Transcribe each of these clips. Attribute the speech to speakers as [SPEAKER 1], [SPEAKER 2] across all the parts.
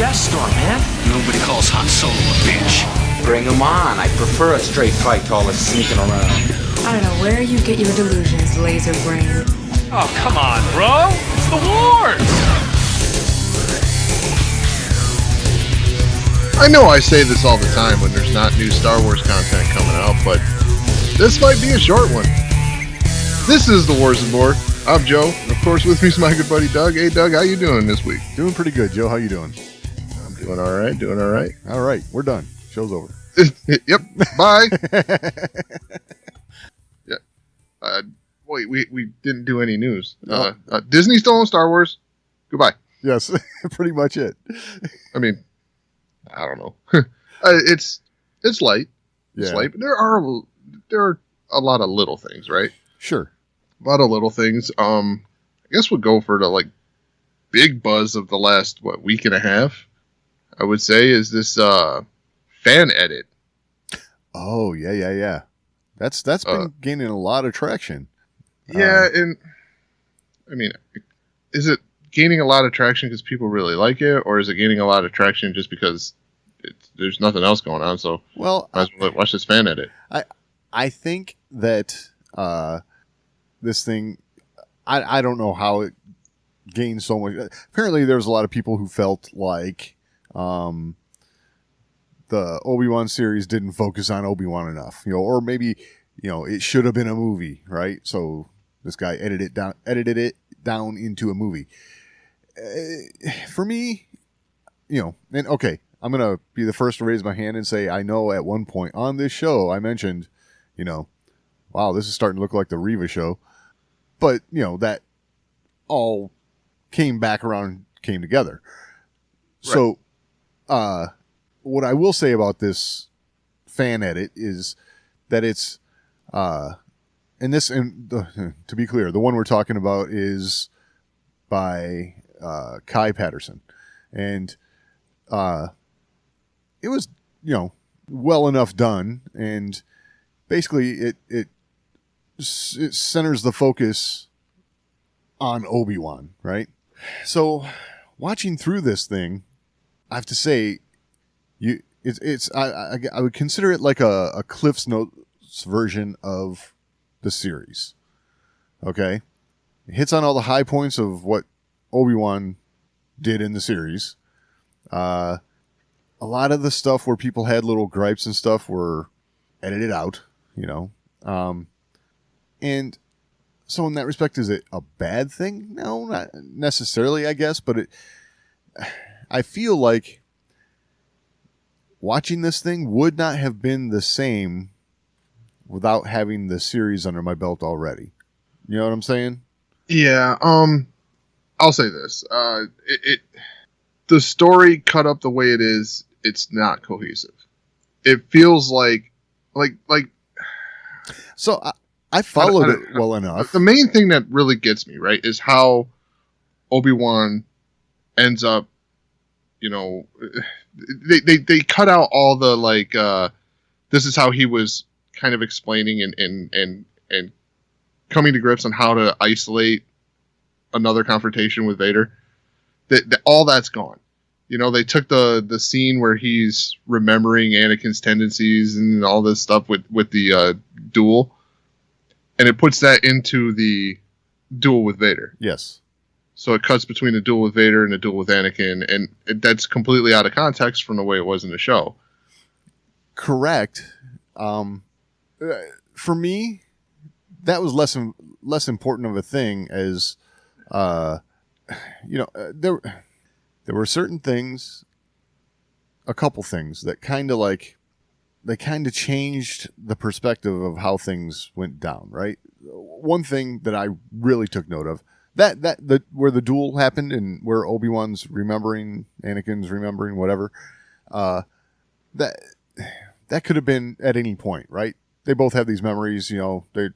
[SPEAKER 1] Death Star, man.
[SPEAKER 2] Nobody calls Han Solo a bitch.
[SPEAKER 3] Bring him on. I prefer a straight fight to all this sneaking around.
[SPEAKER 4] I don't know where you get your delusions, laser brain.
[SPEAKER 1] Oh, come on, bro. It's the wars.
[SPEAKER 5] I know I say this all the time when there's not new Star Wars content coming out, but this might be a short one. This is the Wars and More. I'm Joe, and of course with me is my good buddy Doug. Hey Doug, how you doing this week?
[SPEAKER 6] Doing pretty good, Joe. How you doing?
[SPEAKER 5] I'm doing all right,
[SPEAKER 6] All right, we're done. Show's over.
[SPEAKER 5] Yep, bye. Yeah. Wait, we didn't do any news. Disney still owns Star Wars. Goodbye.
[SPEAKER 6] Yes, pretty much it.
[SPEAKER 5] I mean, I don't know. It's light. It's light, but there are a lot of little things, right?
[SPEAKER 6] Sure.
[SPEAKER 5] A lot of little things. I guess we'll go for the big buzz of the last week and a half. I would say is this fan edit.
[SPEAKER 6] Oh yeah. That's been gaining a lot of traction.
[SPEAKER 5] Yeah, and I mean, is it gaining a lot of traction because people really like it, or is it gaining a lot of traction just because there's nothing else going on? So might as well watch this fan edit.
[SPEAKER 6] I think that this thing, I don't know how it gained so much. Apparently, there's a lot of people who felt like the Obi-Wan series didn't focus on Obi-Wan enough, or maybe it should have been a movie, right? So this guy edited it down into a movie. For me, and okay, I'm gonna be the first to raise my hand and say I know at one point on this show I mentioned, wow, this is starting to look like the Reva show. But, that all came back around, came together. Right. So, what I will say about this fan edit is that it's, to be clear, the one we're talking about is by Kai Patterson. And it was, well enough done. And basically it centers the focus on Obi-Wan, right? So watching through this thing, I have to say, I would consider it like a Cliff's Notes version of the series. Okay, it hits on all the high points of what Obi-Wan did in the series. A lot of the stuff where people had little gripes and stuff were edited out, and so in that respect, is it a bad thing? No, not necessarily, I guess, but I feel like watching this thing would not have been the same without having the series under my belt already. You know what I'm saying?
[SPEAKER 5] Yeah. I'll say this. The story cut up the way it is, it's not cohesive. It feels like.
[SPEAKER 6] So I followed it well enough.
[SPEAKER 5] The main thing that really gets me, right, is how Obi-Wan ends up, they cut out all the, this is how he was kind of explaining and coming to grips on how to isolate another confrontation with Vader. All that's gone. They took the scene where he's remembering Anakin's tendencies and all this stuff with the duel, and it puts that into the duel with Vader.
[SPEAKER 6] Yes.
[SPEAKER 5] So it cuts between the duel with Vader and the duel with Anakin, and that's completely out of context from the way it was in the show.
[SPEAKER 6] Correct. For me, that was less important of a thing as, there were certain things, a couple things that they kind of changed the perspective of how things went down, right? One thing that I really took note of, where the duel happened and where Obi-Wan's remembering, Anakin's remembering, whatever, that could have been at any point, right? They both have these memories, they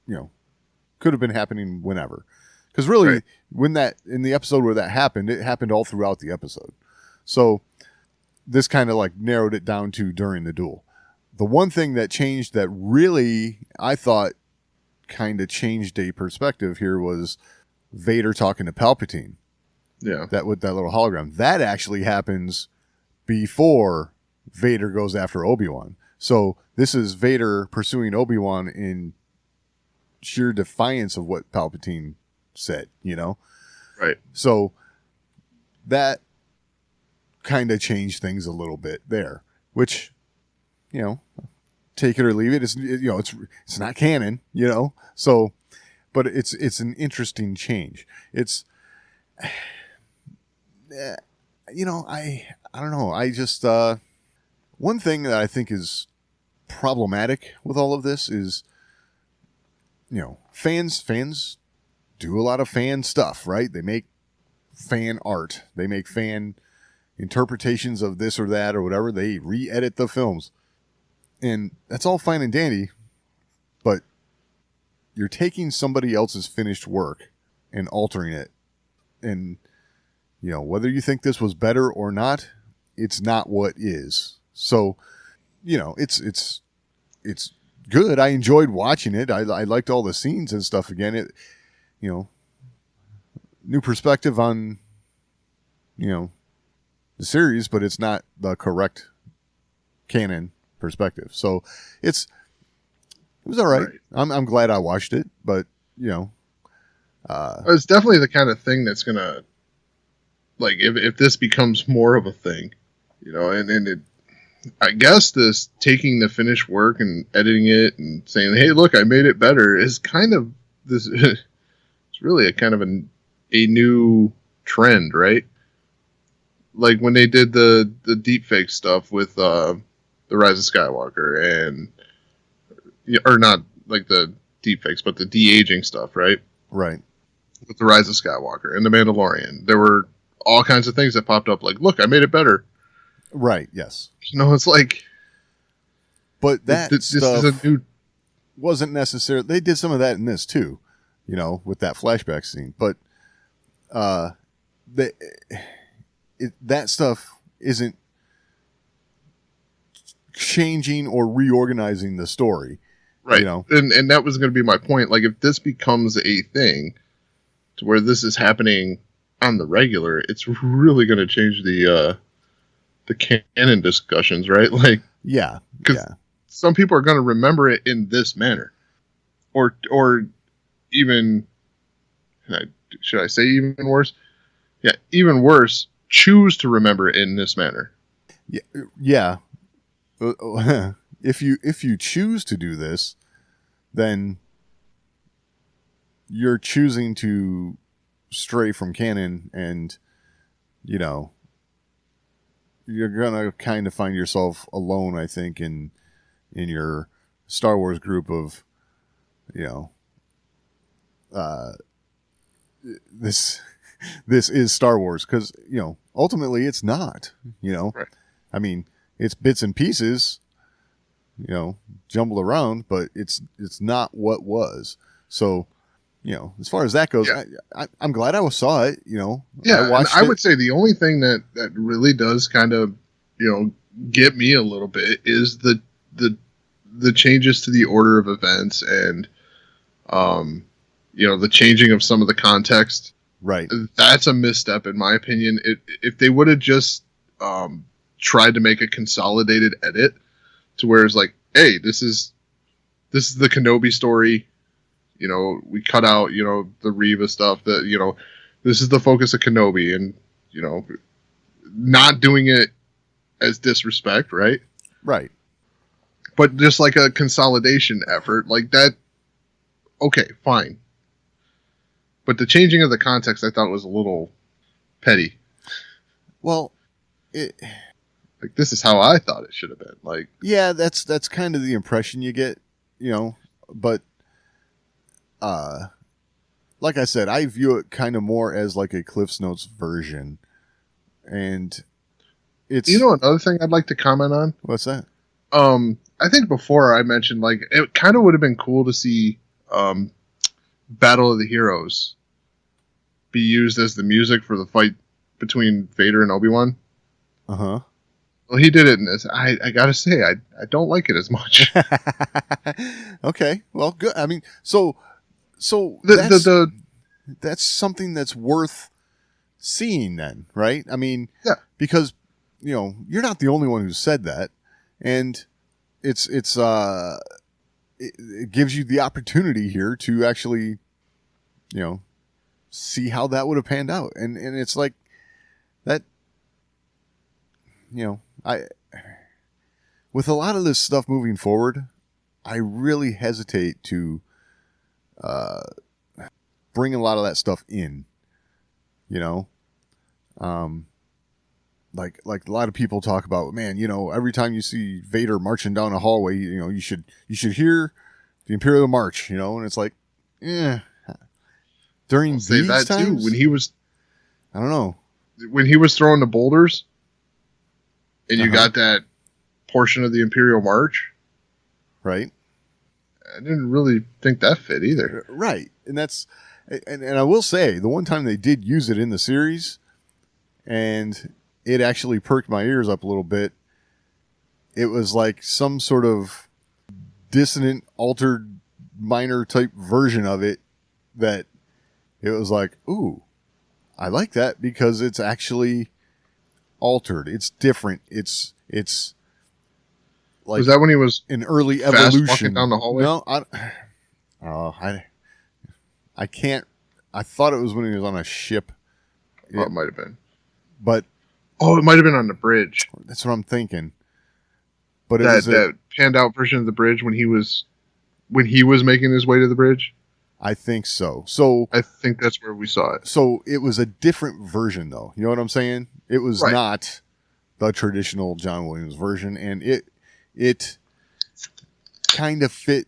[SPEAKER 6] could have been happening whenever. Because really, right. When in the episode where that happened, it happened all throughout the episode. So this kind of narrowed it down to during the duel. The one thing that changed that really, I thought, kind of changed a perspective here was Vader talking to Palpatine.
[SPEAKER 5] Yeah.
[SPEAKER 6] That with that little hologram. That actually happens before Vader goes after Obi-Wan. So this is Vader pursuing Obi-Wan in sheer defiance of what Palpatine said, you know?
[SPEAKER 5] Right.
[SPEAKER 6] So that kind of changed things a little bit there, which, you know, take it or leave it. It's not canon, you know? So, but it's an interesting change. It's, you know, I don't know. I just, one thing that I think is problematic with all of this is, you know, fans do a lot of fan stuff, right? They make fan art. They make fan interpretations of this or that or whatever. They re-edit the films. And that's all fine and dandy, but you're taking somebody else's finished work and altering it. And, you know, whether you think this was better or not, it's not what is. So, you know, it's good. I enjoyed watching it. I liked all the scenes and stuff. Again, it, you know, new perspective on, you know, the series, but it's not the correct canon perspective. So it was all right. I'm glad I watched it, but you know,
[SPEAKER 5] it's definitely the kind of thing that's gonna, like, if this becomes more of a thing, you know, and it, I guess this taking the finished work and editing it and saying, hey, look, I made it better is kind of this. It's really a kind of a new trend, right? Like when they did the deepfake stuff with the Rise of Skywalker and, or not like the deepfakes, but the de-aging stuff, right?
[SPEAKER 6] Right.
[SPEAKER 5] With the Rise of Skywalker and the Mandalorian, there were all kinds of things that popped up. Like, look, I made it better.
[SPEAKER 6] Right. Yes.
[SPEAKER 5] You know, it's like,
[SPEAKER 6] but that
[SPEAKER 5] this
[SPEAKER 6] stuff
[SPEAKER 5] is a new.
[SPEAKER 6] Wasn't necessarily. They did some of that in this too, you know, with that flashback scene. But that stuff isn't changing or reorganizing the story,
[SPEAKER 5] Right.
[SPEAKER 6] You know,
[SPEAKER 5] and that was going to be my point. Like, if this becomes a thing to where this is happening on the regular, it's really going to change the canon discussions, right? Like,
[SPEAKER 6] yeah,
[SPEAKER 5] because some people are going to remember it in this manner, or even, should I say even worse? Yeah, even worse. Choose to remember it in this manner.
[SPEAKER 6] Yeah. If you choose to do this, then you're choosing to stray from canon, and you know you're gonna kind of find yourself alone, I think, in your Star Wars group of, you know, this is Star Wars, because, you know, ultimately it's not, you know.
[SPEAKER 5] Right.
[SPEAKER 6] I mean, it's bits and pieces, you know, jumbled around, but it's not what was. So, you know, as far as that goes, I'm glad I saw it, you know.
[SPEAKER 5] Yeah,
[SPEAKER 6] I
[SPEAKER 5] would say the only thing that really does kind of, you know, get me a little bit is the changes to the order of events and, you know, the changing of some of the context.
[SPEAKER 6] Right.
[SPEAKER 5] That's a misstep, in my opinion. If they would have just tried to make a consolidated edit to where it's like, hey, this is the Kenobi story. You know, we cut out, you know, the Reva stuff. That, you know, this is the focus of Kenobi, and, you know, not doing it as disrespect, right?
[SPEAKER 6] Right.
[SPEAKER 5] But just like a consolidation effort, like that. Okay, fine. But the changing of the context, I thought, was a little petty.
[SPEAKER 6] Well,
[SPEAKER 5] like, this is how I thought it should have been. Like,
[SPEAKER 6] yeah, that's kind of the impression you get, you know. But, like I said, I view it kind of more as like a Cliff's Notes version, and it's. You
[SPEAKER 5] know, another thing I'd like to comment on.
[SPEAKER 6] What's that?
[SPEAKER 5] I think before I mentioned, like, it kind of would have been cool to see Battle of the Heroes be used as the music for the fight between Vader and Obi-Wan.
[SPEAKER 6] Uh-huh.
[SPEAKER 5] Well, he did it in this. I gotta say, I don't like it as much.
[SPEAKER 6] Okay, well, good. I mean, so that's something that's worth seeing then, right? I mean,
[SPEAKER 5] Yeah.
[SPEAKER 6] because you're not the only one who said that, and it gives you the opportunity here to actually, see how that would have panned out, and it's like that. I with a lot of this stuff moving forward, I really hesitate to bring a lot of that stuff in. Like a lot of people talk about, man, every time you see Vader marching down a hallway, you should hear the Imperial March, and it's like, during
[SPEAKER 5] Say
[SPEAKER 6] these
[SPEAKER 5] that
[SPEAKER 6] times,
[SPEAKER 5] too.
[SPEAKER 6] I don't know,
[SPEAKER 5] When he was throwing the boulders, and you
[SPEAKER 6] Uh-huh.
[SPEAKER 5] got that portion of the Imperial March,
[SPEAKER 6] right?
[SPEAKER 5] I didn't really think that fit either.
[SPEAKER 6] Right. And that's, and I will say, the one time they did use it in the series, and it actually perked my ears up a little bit, it was like some sort of dissonant, altered, minor type version of it that it was like, ooh, I like that because it's actually altered. It's different. It's like,
[SPEAKER 5] Was that when he was
[SPEAKER 6] an early
[SPEAKER 5] fast
[SPEAKER 6] evolution
[SPEAKER 5] walking down the hallway?
[SPEAKER 6] No, I can't. I thought it was when he was on a ship,
[SPEAKER 5] Oh, it might have been.
[SPEAKER 6] but
[SPEAKER 5] It might have been on the bridge.
[SPEAKER 6] that's what I'm thinking. But it was
[SPEAKER 5] That panned out version of the bridge when he was making his way to the bridge.
[SPEAKER 6] I think so. So
[SPEAKER 5] I think that's where we saw it.
[SPEAKER 6] it was a different version, though. You know what I'm saying? It was
[SPEAKER 5] Right.
[SPEAKER 6] not the traditional John Williams version, and it kind of fit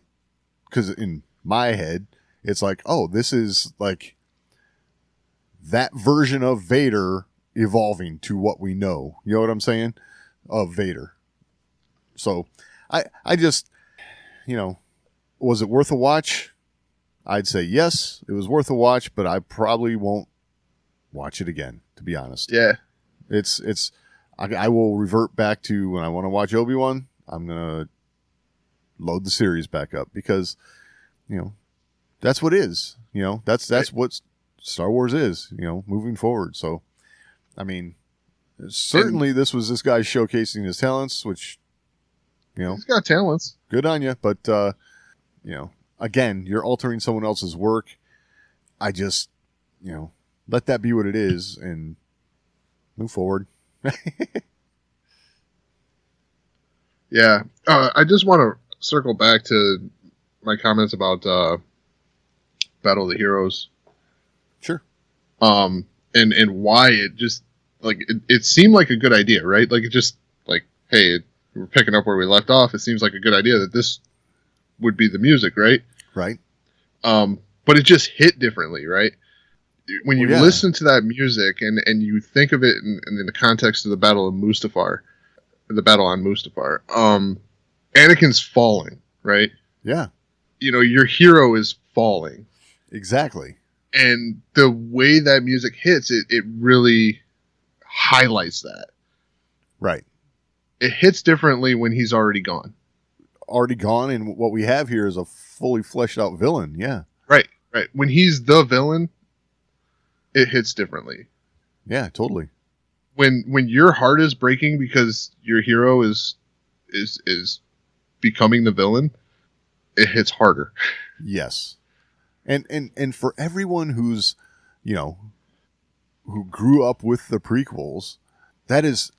[SPEAKER 6] because in my head, it's like, oh, this is like that version of Vader evolving to what we know. You know what I'm saying? Of Vader. So I just, was it worth a watch? I'd say yes, it was worth a watch, but I probably won't watch it again, to be honest.
[SPEAKER 5] Yeah.
[SPEAKER 6] I will revert back to when I want to watch Obi-Wan, I'm going to load the series back up because, that's what it is. That's what Star Wars is, moving forward. So, I mean, certainly this was this guy showcasing his talents, which,
[SPEAKER 5] He's got talents.
[SPEAKER 6] good on you. But, again, you're altering someone else's work. I just, let that be what it is and move forward.
[SPEAKER 5] Yeah. I just want to circle back to my comments about Battle of the Heroes.
[SPEAKER 6] Sure.
[SPEAKER 5] And why it just like it seemed like a good idea, right? Like it just like, hey, we're picking up where we left off. It seems like a good idea that this would be the music, right?
[SPEAKER 6] Right.
[SPEAKER 5] But it just hit differently, right? When you
[SPEAKER 6] Well, yeah.
[SPEAKER 5] listen to that music and you think of it in the context of the Battle of Mustafar, the battle on Mustafar, Anakin's falling, right?
[SPEAKER 6] Yeah,
[SPEAKER 5] Your hero is falling.
[SPEAKER 6] exactly.
[SPEAKER 5] And the way that music hits, it really highlights that.
[SPEAKER 6] Right.
[SPEAKER 5] It hits differently when he's already gone.
[SPEAKER 6] Already gone, and what we have here is a fully fleshed out villain. Yeah.
[SPEAKER 5] Right. When he's the villain, it hits differently.
[SPEAKER 6] Yeah, totally.
[SPEAKER 5] When your heart is breaking because your hero is becoming the villain, it hits harder.
[SPEAKER 6] Yes. And for everyone who's, who grew up with the prequels, that is,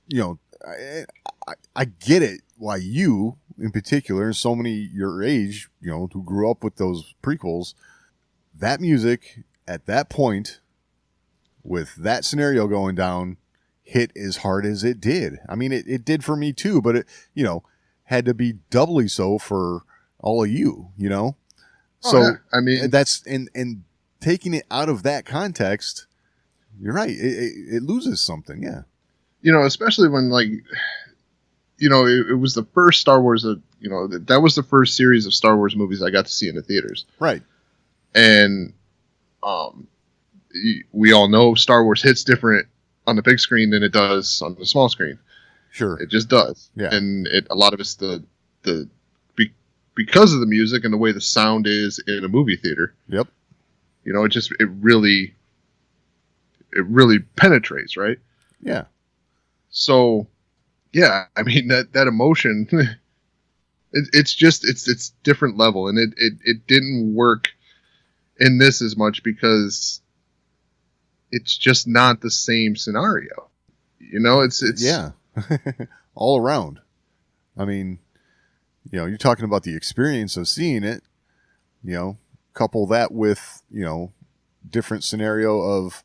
[SPEAKER 6] I get it why you in particular, and so many your age, who grew up with those prequels, that music at that point with that scenario going down hit as hard as it did. I mean, it did for me too, but it, had to be doubly so for all of you, So
[SPEAKER 5] yeah. I mean,
[SPEAKER 6] that's, and taking it out of that context, you're right. It loses something. Yeah.
[SPEAKER 5] Especially when it was the first Star Wars that was the first series of Star Wars movies I got to see in the theaters.
[SPEAKER 6] Right.
[SPEAKER 5] And we all know Star Wars hits different on the big screen than it does on the small screen.
[SPEAKER 6] Sure.
[SPEAKER 5] It just does.
[SPEAKER 6] Yeah.
[SPEAKER 5] And a lot of it's because of the music and the way the sound is in a movie theater.
[SPEAKER 6] Yep.
[SPEAKER 5] It it really penetrates, right?
[SPEAKER 6] Yeah.
[SPEAKER 5] So, yeah, I mean that emotion, it's different level, and it didn't work in this as much because it's just not the same scenario. You know, it's
[SPEAKER 6] yeah, all around. I mean, you know, you're talking about the experience of seeing it. You know, couple that with, you know, different scenario of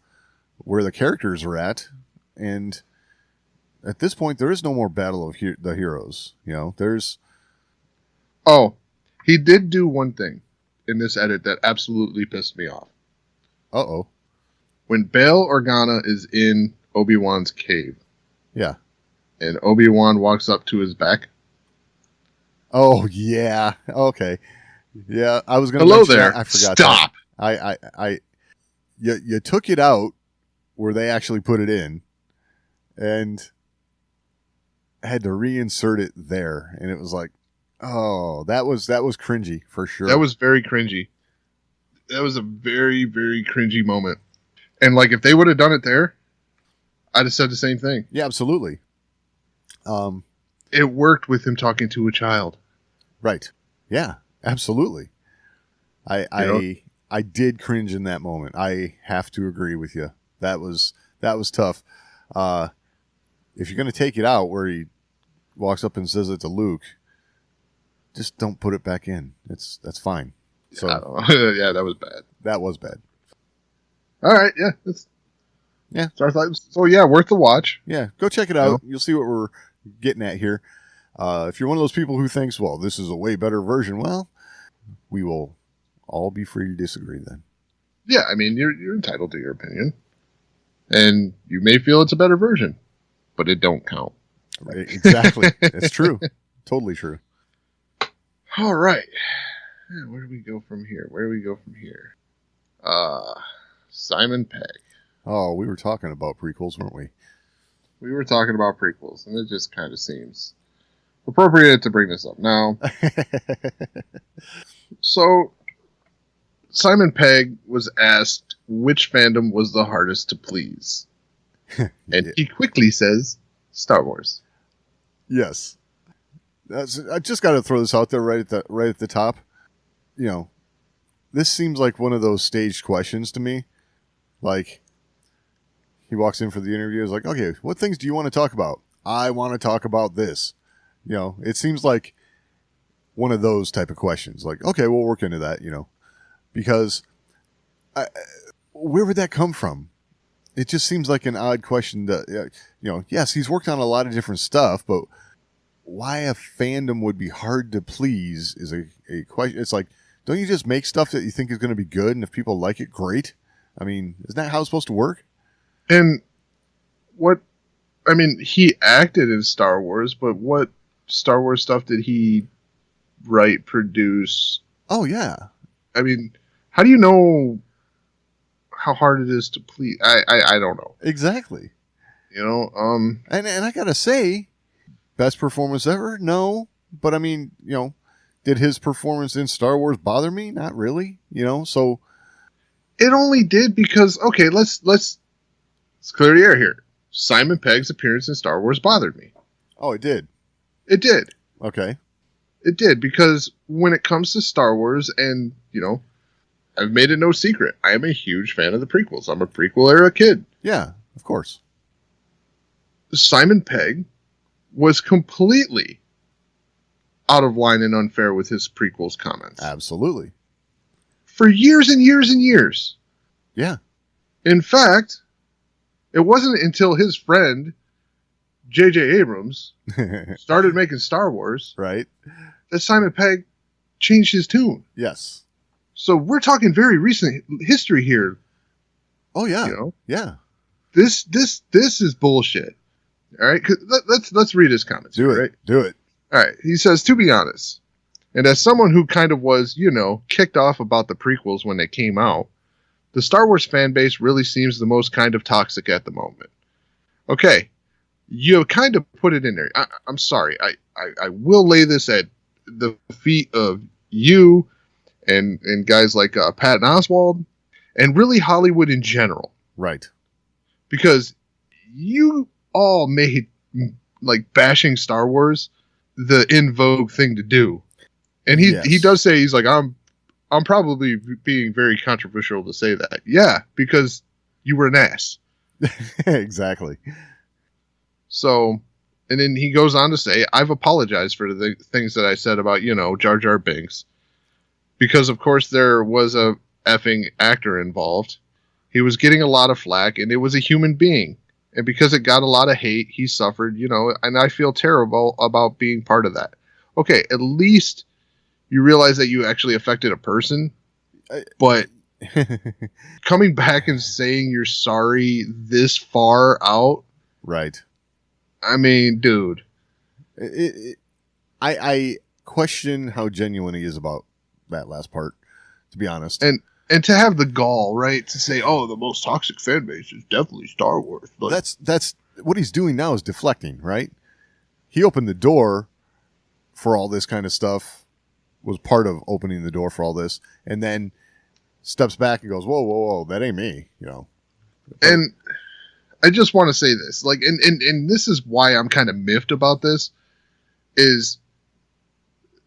[SPEAKER 6] where the characters are at, and at this point there is no more battle of the heroes. You know, there's
[SPEAKER 5] he did do one thing in this edit that absolutely pissed me off. When Bail Organa is in Obi-Wan's cave,
[SPEAKER 6] yeah,
[SPEAKER 5] and Obi-Wan walks up to his back.
[SPEAKER 6] Oh yeah, okay, yeah. I was gonna.
[SPEAKER 5] Hello there.
[SPEAKER 6] That. I forgot.
[SPEAKER 5] Stop.
[SPEAKER 6] You took it out where they actually put it in, and had to reinsert it there, and it was like, oh, that was cringy for sure.
[SPEAKER 5] That was very cringy. That was a very, very cringy moment. And like, if they would have done it there, I'd have said the same thing.
[SPEAKER 6] Yeah, absolutely.
[SPEAKER 5] It worked with him talking to a child.
[SPEAKER 6] Right. Yeah, absolutely. I did cringe in that moment. I have to agree with you. That was tough. If you're going to take it out where he walks up and says it to Luke, just don't put it back in. That's fine. So
[SPEAKER 5] yeah, that was bad.
[SPEAKER 6] That was bad.
[SPEAKER 5] All right, yeah, so yeah, worth the watch.
[SPEAKER 6] Yeah, go check it out. You'll see what we're getting at here. If you're one of those people who thinks, well, this is a way better version, well, we will all be free to disagree then.
[SPEAKER 5] Yeah, I mean, you're entitled to your opinion, and you may feel it's a better version, but it don't count.
[SPEAKER 6] Right. Exactly. It's true. Totally true.
[SPEAKER 5] All right. Where do we go from here? Simon Pegg.
[SPEAKER 6] Oh, we were talking about prequels, weren't we?
[SPEAKER 5] We were talking about prequels, and it just kind of seems appropriate to bring this up now. So, Simon Pegg was asked which fandom was the hardest to please. And he quickly says, Star Wars.
[SPEAKER 6] Yes. I just got to throw this out there right at the top. You know, this seems like one of those staged questions to me. Like, he walks in for the interview, is like, okay, what things do you want to talk about? I want to talk about this. You know, it seems like one of those type of questions. Like, okay, we'll work into that, you know, because where would that come from? It just seems like an odd question that, you know, yes, he's worked on a lot of different stuff, but why a fandom would be hard to please is a question. It's like, don't you just make stuff that you think is going to be good, and if people like it, great? I mean, isn't that how it's supposed to work?
[SPEAKER 5] And he acted in Star Wars, but what Star Wars stuff did he write, produce?
[SPEAKER 6] Oh, yeah.
[SPEAKER 5] I mean, how do you know how hard it is to please? I don't know.
[SPEAKER 6] Exactly.
[SPEAKER 5] You know,
[SPEAKER 6] and I gotta say, best performance ever? No. But I mean, you know, did his performance in Star Wars bother me? Not really. You know, so
[SPEAKER 5] it only did because, okay, let's clear the air here. Simon Pegg's appearance in Star Wars bothered me.
[SPEAKER 6] Oh, it did.
[SPEAKER 5] It did.
[SPEAKER 6] Okay.
[SPEAKER 5] It did, because when it comes to Star Wars, and, you know, I've made it no secret, I am a huge fan of the prequels. I'm a prequel era kid.
[SPEAKER 6] Yeah, of course.
[SPEAKER 5] Simon Pegg was completely out of line and unfair with his prequels comments.
[SPEAKER 6] Absolutely.
[SPEAKER 5] For years and years and years.
[SPEAKER 6] Yeah.
[SPEAKER 5] In fact, it wasn't until his friend, J.J. Abrams, started making Star Wars,
[SPEAKER 6] right,
[SPEAKER 5] that Simon Pegg changed his tune.
[SPEAKER 6] Yes.
[SPEAKER 5] So we're talking very recent history here.
[SPEAKER 6] Oh yeah.
[SPEAKER 5] You know?
[SPEAKER 6] Yeah.
[SPEAKER 5] This is bullshit. All right, let's read his comments.
[SPEAKER 6] Do it.
[SPEAKER 5] Right?
[SPEAKER 6] Do it.
[SPEAKER 5] All right. He says, to be honest, and as someone who kind of was, you know, kicked off about the prequels when they came out, the Star Wars fan base really seems the most kind of toxic at the moment. Okay, you kind of put it in there. I'm sorry. I will lay this at the feet of you and guys like Patton Oswalt, and really Hollywood in general.
[SPEAKER 6] Right.
[SPEAKER 5] because you all made like bashing Star Wars the in vogue thing to do, and he does say he's like I'm probably being very controversial to say that. Yeah, because you were an ass.
[SPEAKER 6] Exactly.
[SPEAKER 5] So, and then he goes on to say, I've apologized for the things that I said about, Jar Jar Binks. Because, of course, there was a effing actor involved. He was getting a lot of flack, and it was a human being. And because it got a lot of hate, he suffered, and I feel terrible about being part of that. Okay, at least you realize that you actually affected a person. But coming back and saying you're sorry this far out.
[SPEAKER 6] Right.
[SPEAKER 5] I mean, dude.
[SPEAKER 6] I question how genuine he is about that last part, to be honest.
[SPEAKER 5] And to have the gall, right, to say, oh, the most toxic fan base is definitely Star Wars. Like,
[SPEAKER 6] that's what he's doing now is deflecting, right? He opened the door for all this kind of stuff, was part of opening the door for all this, and then steps back and goes, whoa, that ain't me, And I just want to say this, like, and this is why I'm kind of miffed about this, is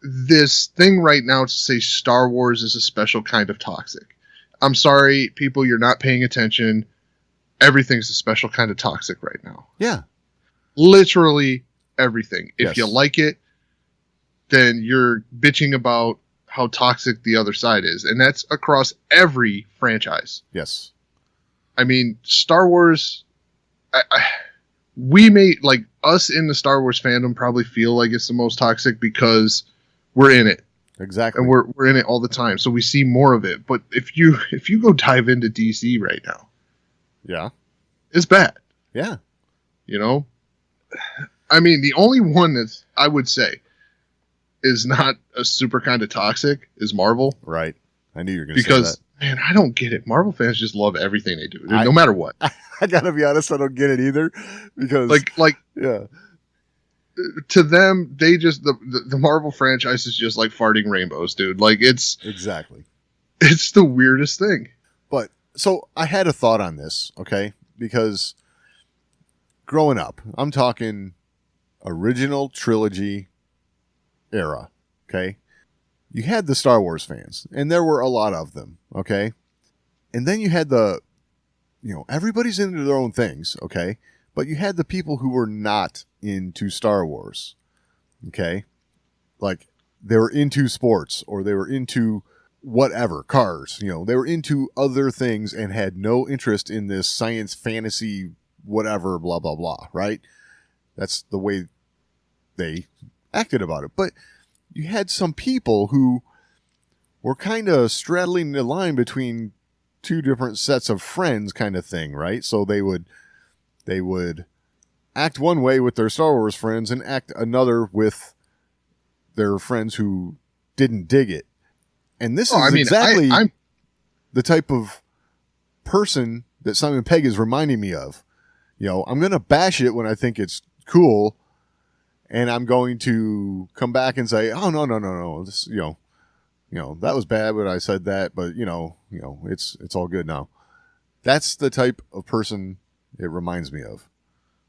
[SPEAKER 6] this thing right now to say Star Wars is a special kind of toxic. I'm sorry, people, you're not paying attention. Everything's a special kind of toxic right now. Yeah.
[SPEAKER 5] Literally everything. If
[SPEAKER 6] Yes.
[SPEAKER 5] you like it, then you're bitching about how toxic the other side is. And that's across every franchise.
[SPEAKER 6] Yes.
[SPEAKER 5] I mean, Star Wars, we may, like, us in the Star Wars fandom probably feel like it's the most toxic because we're in it.
[SPEAKER 6] Exactly.
[SPEAKER 5] And we're in it all the time. So we see more of it. But if you go dive into DC right now,
[SPEAKER 6] yeah,
[SPEAKER 5] it's bad.
[SPEAKER 6] Yeah.
[SPEAKER 5] I mean, the only one that I would say is not a super kind of toxic is Marvel.
[SPEAKER 6] Right. I knew you were going to say that.
[SPEAKER 5] Because, man, I don't get it. Marvel fans just love everything they do, no matter what.
[SPEAKER 6] I got to be honest, I don't get it either. Because, yeah.
[SPEAKER 5] To them, they just, the Marvel franchise is just like farting rainbows, dude. Like, it's the weirdest thing.
[SPEAKER 6] But, so I had a thought on this, okay? Because growing up, I'm talking original trilogy era, okay? You had the Star Wars fans, and there were a lot of them, okay? And then you had everybody's into their own things, okay? But you had the people who were not into Star Wars, okay? Like, they were into sports, or they were into whatever, cars, they were into other things and had no interest in this science fantasy, whatever, blah, blah, blah, right? That's the way they acted about it. But you had some people who were kind of straddling the line between two different sets of friends kind of thing, right? So they would act one way with their Star Wars friends and act another with their friends who didn't dig it. And this is exactly the type of person that Simon Pegg is reminding me of. I'm going to bash it when I think it's cool, and I'm going to come back and say, "Oh no, this, that was bad, but I said that, but it's all good now." That's the type of person it reminds me of.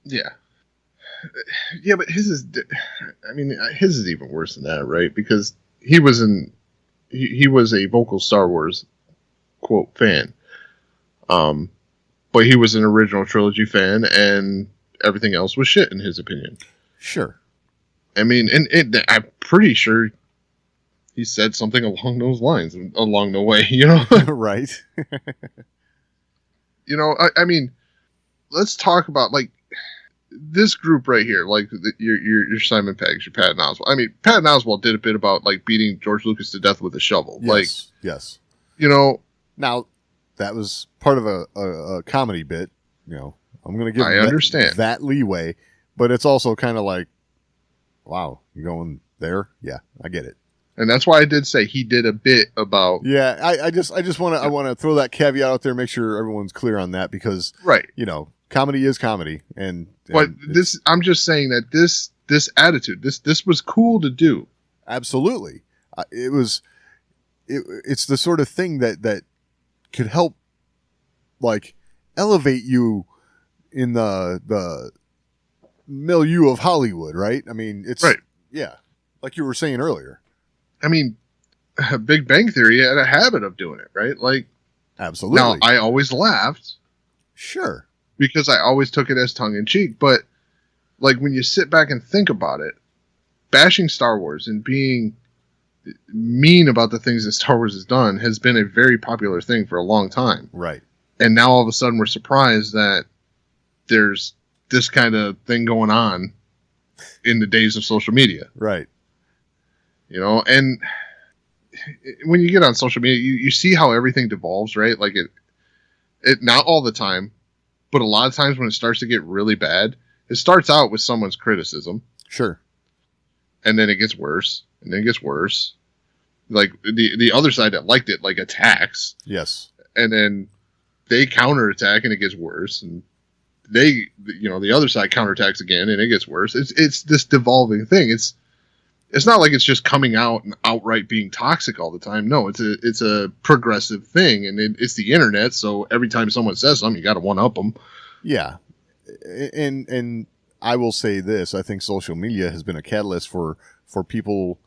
[SPEAKER 5] Yeah. Yeah, but his is even worse than that, right? Because he was a vocal Star Wars quote fan. But he was an original trilogy fan, and everything else was shit in his opinion.
[SPEAKER 6] Sure.
[SPEAKER 5] I mean, and I'm pretty sure he said something along those lines along the way,
[SPEAKER 6] Right.
[SPEAKER 5] I mean, let's talk about, like, this group right here, like your Simon Peggs, your Patton Oswalt. I mean, Patton Oswalt did a bit about, like, beating George Lucas to death with a shovel.
[SPEAKER 6] Yes.
[SPEAKER 5] Now,
[SPEAKER 6] that was part of a comedy bit. I'm going to give
[SPEAKER 5] understand
[SPEAKER 6] that leeway, but it's also kind of like, wow, you're going there? Yeah, I get it.
[SPEAKER 5] And that's why I did say he did a bit about.
[SPEAKER 6] Yeah, I just want to I want to throw that caveat out there, make sure everyone's clear on that, because
[SPEAKER 5] right,
[SPEAKER 6] comedy is comedy,
[SPEAKER 5] but this, I'm just saying that this attitude, this was cool to do.
[SPEAKER 6] Absolutely, it's the sort of thing that could help, like, elevate you in the milieu of Hollywood, right? I mean, it's
[SPEAKER 5] Right.
[SPEAKER 6] Yeah, like you were saying earlier.
[SPEAKER 5] I mean, Big Bang Theory had a habit of doing it, right? Like,
[SPEAKER 6] Absolutely.
[SPEAKER 5] now I always laughed
[SPEAKER 6] Sure.
[SPEAKER 5] because I always took it as tongue in cheek, but like when you sit back and think about it, bashing Star Wars and being mean about the things that Star Wars has done has been a very popular thing for a long time.
[SPEAKER 6] Right.
[SPEAKER 5] And now all of a sudden we're surprised that there's this kind of thing going on in the days of social media.
[SPEAKER 6] Right.
[SPEAKER 5] You know, and when you get on social media, you see how everything devolves, right? Like it not all the time, but a lot of times when it starts to get really bad, it starts out with someone's criticism.
[SPEAKER 6] Sure.
[SPEAKER 5] And then it gets worse, and then it gets worse. Like the other side that liked it, like, attacks,
[SPEAKER 6] Yes.
[SPEAKER 5] and then they counterattack, and it gets worse. And they, the other side counterattacks again, and it gets worse. It's this devolving thing. It's not like it's just coming out and outright being toxic all the time. No, it's a progressive thing, and it's the internet. So every time someone says something, you got to one up them.
[SPEAKER 6] Yeah. And I will say this: I think social media has been a catalyst for people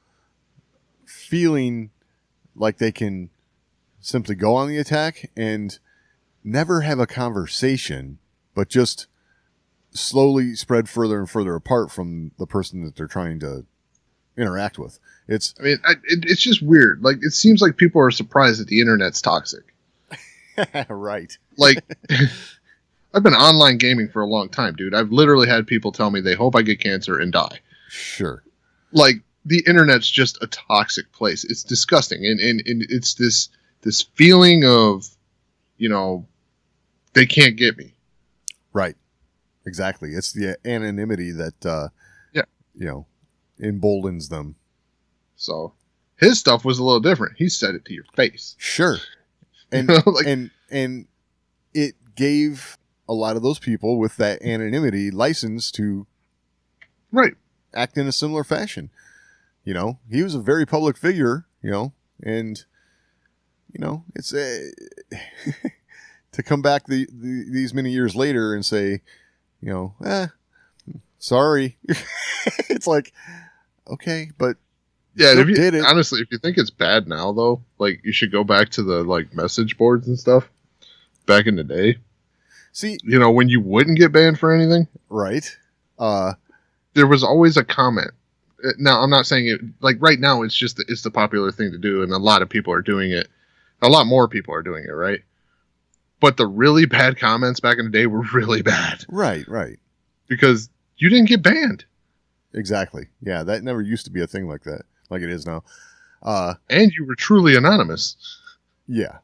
[SPEAKER 6] feeling like they can simply go on the attack and never have a conversation, but just slowly spread further and further apart from the person that they're trying to interact with. It's
[SPEAKER 5] just weird. Like, it seems like people are surprised that the internet's toxic.
[SPEAKER 6] right.
[SPEAKER 5] Like, I've been online gaming for a long time, dude. I've literally had people tell me they hope I get cancer and die.
[SPEAKER 6] Sure.
[SPEAKER 5] Like, the internet's just a toxic place. It's disgusting. And it's this feeling of, they can't get me.
[SPEAKER 6] Right. Exactly. It's the anonymity that, emboldens them.
[SPEAKER 5] So his stuff was a little different. He said it to your face.
[SPEAKER 6] Sure. And, and it gave a lot of those people with that anonymity license to act in a similar fashion. He was a very public figure, and, it's to come back these many years later and say, sorry. It's like, okay, but
[SPEAKER 5] yeah,
[SPEAKER 6] if you did it.
[SPEAKER 5] Honestly, if you think it's bad now, though, like, you should go back to the, like, message boards and stuff back in the day.
[SPEAKER 6] See,
[SPEAKER 5] when you wouldn't get banned for anything.
[SPEAKER 6] Right.
[SPEAKER 5] There was always a comment. Now, I'm not saying it, like, right now, it's the popular thing to do, and a lot of people are doing it. A lot more people are doing it, right? But the really bad comments back in the day were really bad.
[SPEAKER 6] Right.
[SPEAKER 5] Because you didn't get banned.
[SPEAKER 6] Exactly. Yeah, that never used to be a thing like that, like it is now.
[SPEAKER 5] And you were truly anonymous.
[SPEAKER 6] Yeah.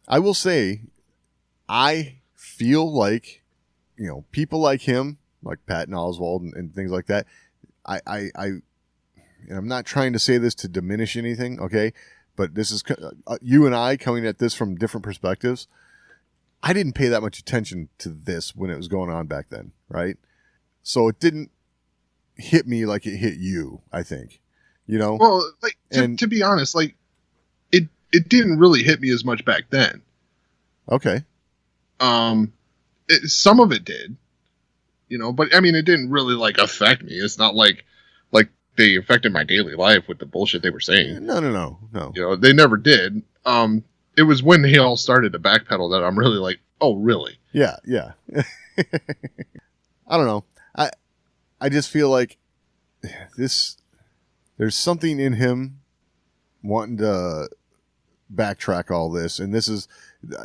[SPEAKER 6] I will say, I feel like, people like him, like Patton Oswalt and things like that, and I'm not trying to say this to diminish anything, okay? But this is you and I coming at this from different perspectives. I didn't pay that much attention to this when it was going on back then, right? So it didn't hit me like it hit you, I think.
[SPEAKER 5] Well, like, to be honest, like, it didn't really hit me as much back then.
[SPEAKER 6] Okay.
[SPEAKER 5] Some of it did, but I mean, it didn't really, like, affect me. It's not like they affected my daily life with the bullshit they were saying.
[SPEAKER 6] No.
[SPEAKER 5] They never did. It was when they all started to backpedal that I'm really like, oh, really?
[SPEAKER 6] Yeah. I don't know. I just feel like there's something in him wanting to backtrack all this, and this is,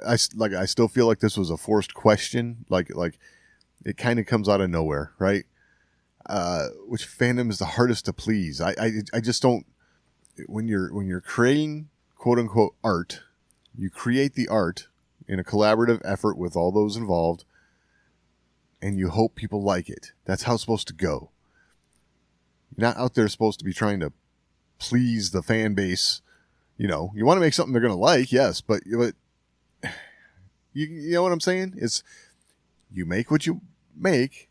[SPEAKER 6] I still feel like this was a forced question, like it kind of comes out of nowhere, right? Which fandom is the hardest to please? I just don't. When you're creating quote unquote art, you create the art in a collaborative effort with all those involved, and you hope people like it. That's how it's supposed to go. You're not out there supposed to be trying to please the fan base. You want to make something they're going to like, yes, but you know what I'm saying? It's, you make what you make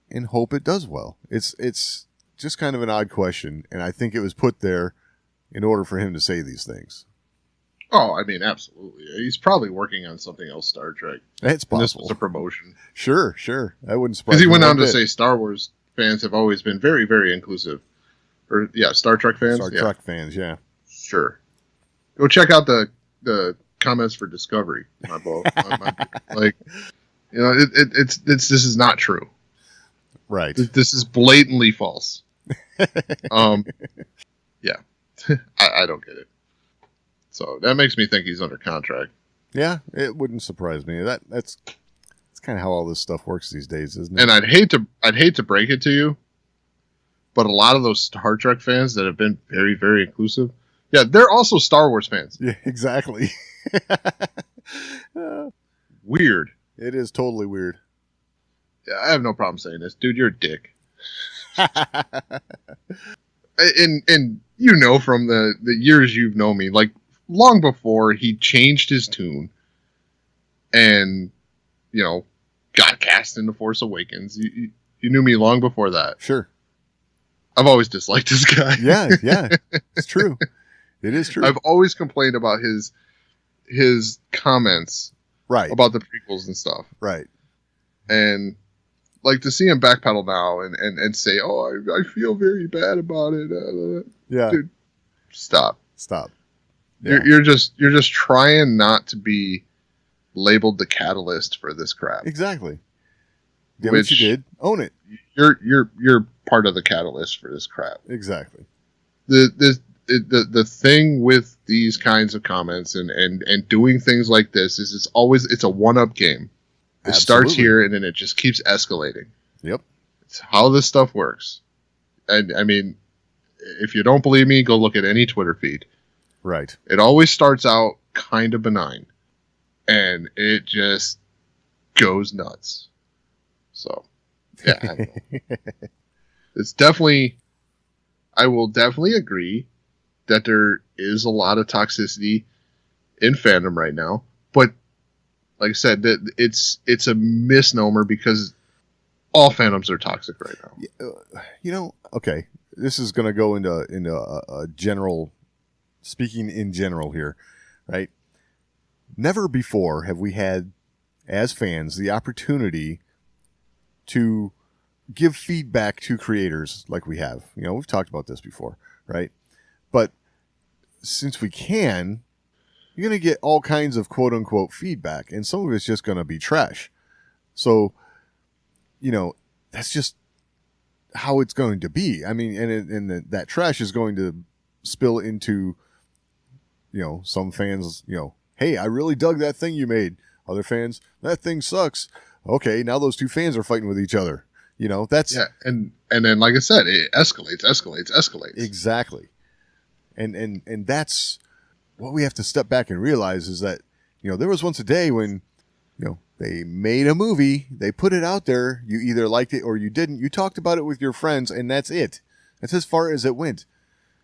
[SPEAKER 6] and hope it does well. It's just kind of an odd question, and I think it was put there in order for him to say these things.
[SPEAKER 5] Oh, I mean, absolutely. He's probably working on something else Star Trek.
[SPEAKER 6] It's
[SPEAKER 5] And this
[SPEAKER 6] possible.
[SPEAKER 5] was a promotion.
[SPEAKER 6] Sure. That wouldn't surprise
[SPEAKER 5] Because he
[SPEAKER 6] me
[SPEAKER 5] went
[SPEAKER 6] one
[SPEAKER 5] on to
[SPEAKER 6] bit.
[SPEAKER 5] say Star Wars fans have always been very, very inclusive. Or, yeah, Star Trek fans?
[SPEAKER 6] Star
[SPEAKER 5] Yeah.
[SPEAKER 6] Trek fans, yeah.
[SPEAKER 5] Sure. Go check out the comments for Discovery. Like, you know, it's this is not true.
[SPEAKER 6] Right.
[SPEAKER 5] This is blatantly false. Yeah. I don't get it. So that makes me think he's under contract.
[SPEAKER 6] Yeah, it wouldn't surprise me. That's kind of how all this stuff works these days, isn't it?
[SPEAKER 5] And I'd hate to break it to you, but a lot of those Star Trek fans that have been very, very inclusive, yeah, they're also Star Wars fans.
[SPEAKER 6] Yeah, exactly.
[SPEAKER 5] Weird.
[SPEAKER 6] It is totally weird.
[SPEAKER 5] Yeah, I have no problem saying this, dude. You're a dick. And you know from the years you've known me, like long before he changed his tune, and you know, got cast in The Force Awakens. You knew me long before that.
[SPEAKER 6] Sure.
[SPEAKER 5] I've always disliked this guy.
[SPEAKER 6] Yeah, it's true. It is true.
[SPEAKER 5] I've always complained about his comments
[SPEAKER 6] Right.
[SPEAKER 5] about the prequels and stuff.
[SPEAKER 6] Right.
[SPEAKER 5] And like to see him backpedal now and say, "Oh, I feel very bad about it."
[SPEAKER 6] Yeah.
[SPEAKER 5] Dude, stop.
[SPEAKER 6] Yeah.
[SPEAKER 5] You're just trying not to be labeled the catalyst for this crap.
[SPEAKER 6] Exactly. Did what you did. Own it.
[SPEAKER 5] You're part of the catalyst for this crap.
[SPEAKER 6] Exactly.
[SPEAKER 5] The thing with these kinds of comments and doing things like this is it's a one-up game. It starts here and then it just keeps escalating.
[SPEAKER 6] Yep.
[SPEAKER 5] It's how this stuff works. And I mean, if you don't believe me, go look at any Twitter feed.
[SPEAKER 6] Right.
[SPEAKER 5] It always starts out kind of benign and it just goes nuts. So, yeah. I don't know. It's definitely, I will definitely agree that there is a lot of toxicity in fandom right now, but like I said, that it's a misnomer because all fandoms are toxic right now.
[SPEAKER 6] You know, okay, this is going to go into a general, speaking in general here, right? Never before have we had, as fans, the opportunity to give feedback to creators like we have. You know, we've talked about this before, right? But since we can, you're going to get all kinds of quote unquote feedback, and some of it's just going to be trash. So, you know, that's just how it's going to be. I mean, that trash is going to spill into, you know, some fans, you know, hey, I really dug that thing you made. Other fans, that thing sucks. Okay, now those two fans are fighting with each other. You know, that's
[SPEAKER 5] and then like I said, it escalates.
[SPEAKER 6] Exactly. And that's what we have to step back and realize is that, you know, there was once a day when, you know, they made a movie, they put it out there, you either liked it or you didn't. You talked about it with your friends, and that's it. That's as far as it went.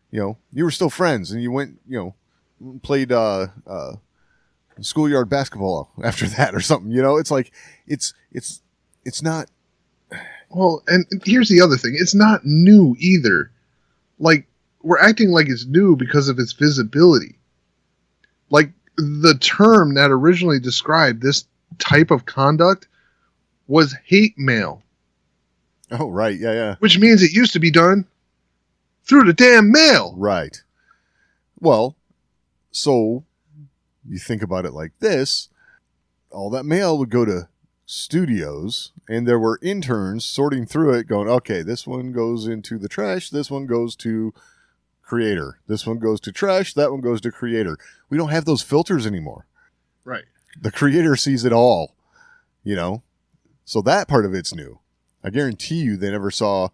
[SPEAKER 6] You know, you were still friends, and you went, you know, played schoolyard basketball after that or something. You know, it's like it's not.
[SPEAKER 5] Well, and here's the other thing: it's not new either. Like we're acting like it's new because of its visibility. Like the term that originally described this type of conduct was hate mail.
[SPEAKER 6] Oh, right. Yeah.
[SPEAKER 5] Which means it used to be done through the damn mail.
[SPEAKER 6] Right. Well, so you think about it like this, all that mail would go to studios, and there were interns sorting through it going, okay, this one goes into the trash, this one goes to creator, this one goes to trash, that one goes to creator. We don't have those filters anymore.
[SPEAKER 5] Right.
[SPEAKER 6] The creator sees it all, you know? So that part of it's new. I guarantee you they never saw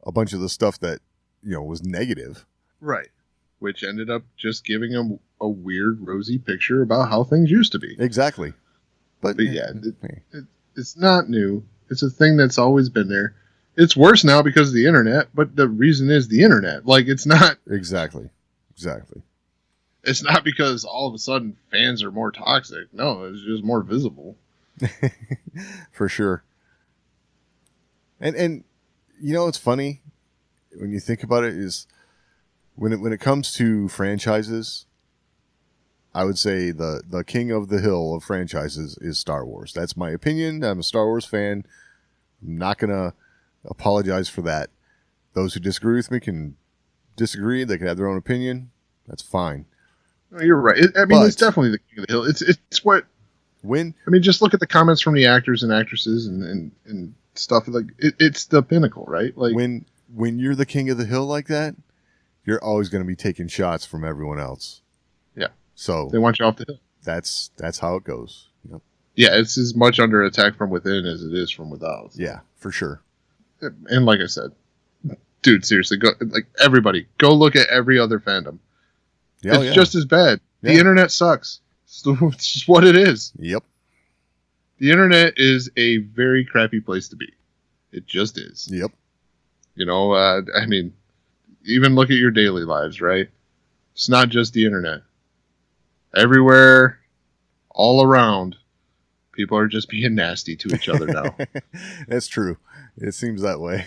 [SPEAKER 6] a bunch of the stuff that, you know, was negative.
[SPEAKER 5] Right. Which ended up just giving them a weird, rosy picture about how things used to be.
[SPEAKER 6] Exactly. But
[SPEAKER 5] yeah, it's not new. It's a thing that's always been there. It's worse now because of the internet, but the reason is the internet. Like, it's not...
[SPEAKER 6] Exactly.
[SPEAKER 5] It's not because all of a sudden fans are more toxic. No, it's just more visible.
[SPEAKER 6] For sure. And you know what's funny when you think about it is when it comes to franchises, I would say the king of the hill of franchises is Star Wars. That's my opinion. I'm a Star Wars fan. I'm not going to apologize for that. Those who disagree with me can disagree. They can have their own opinion. That's fine.
[SPEAKER 5] No, you're right. It's definitely the king of the hill. It's what
[SPEAKER 6] when.
[SPEAKER 5] I mean, just look at the comments from the actors and actresses and stuff. Like it's the pinnacle, right? Like
[SPEAKER 6] when you're the king of the hill like that, you're always going to be taking shots from everyone else.
[SPEAKER 5] Yeah.
[SPEAKER 6] So
[SPEAKER 5] they want you off the hill.
[SPEAKER 6] That's how it goes. Yep.
[SPEAKER 5] Yeah, it's as much under attack from within as it is from without.
[SPEAKER 6] Yeah, for sure.
[SPEAKER 5] And like I said, dude, seriously, everybody, go look at every other fandom. It's just as bad. The internet sucks. It's just what it is.
[SPEAKER 6] Yep.
[SPEAKER 5] The internet is a very crappy place to be. It just is.
[SPEAKER 6] Yep.
[SPEAKER 5] You know, I mean, even look at your daily lives, right? It's not just the internet. Everywhere, all around, people are just being nasty to each other now.
[SPEAKER 6] That's true. It seems that way.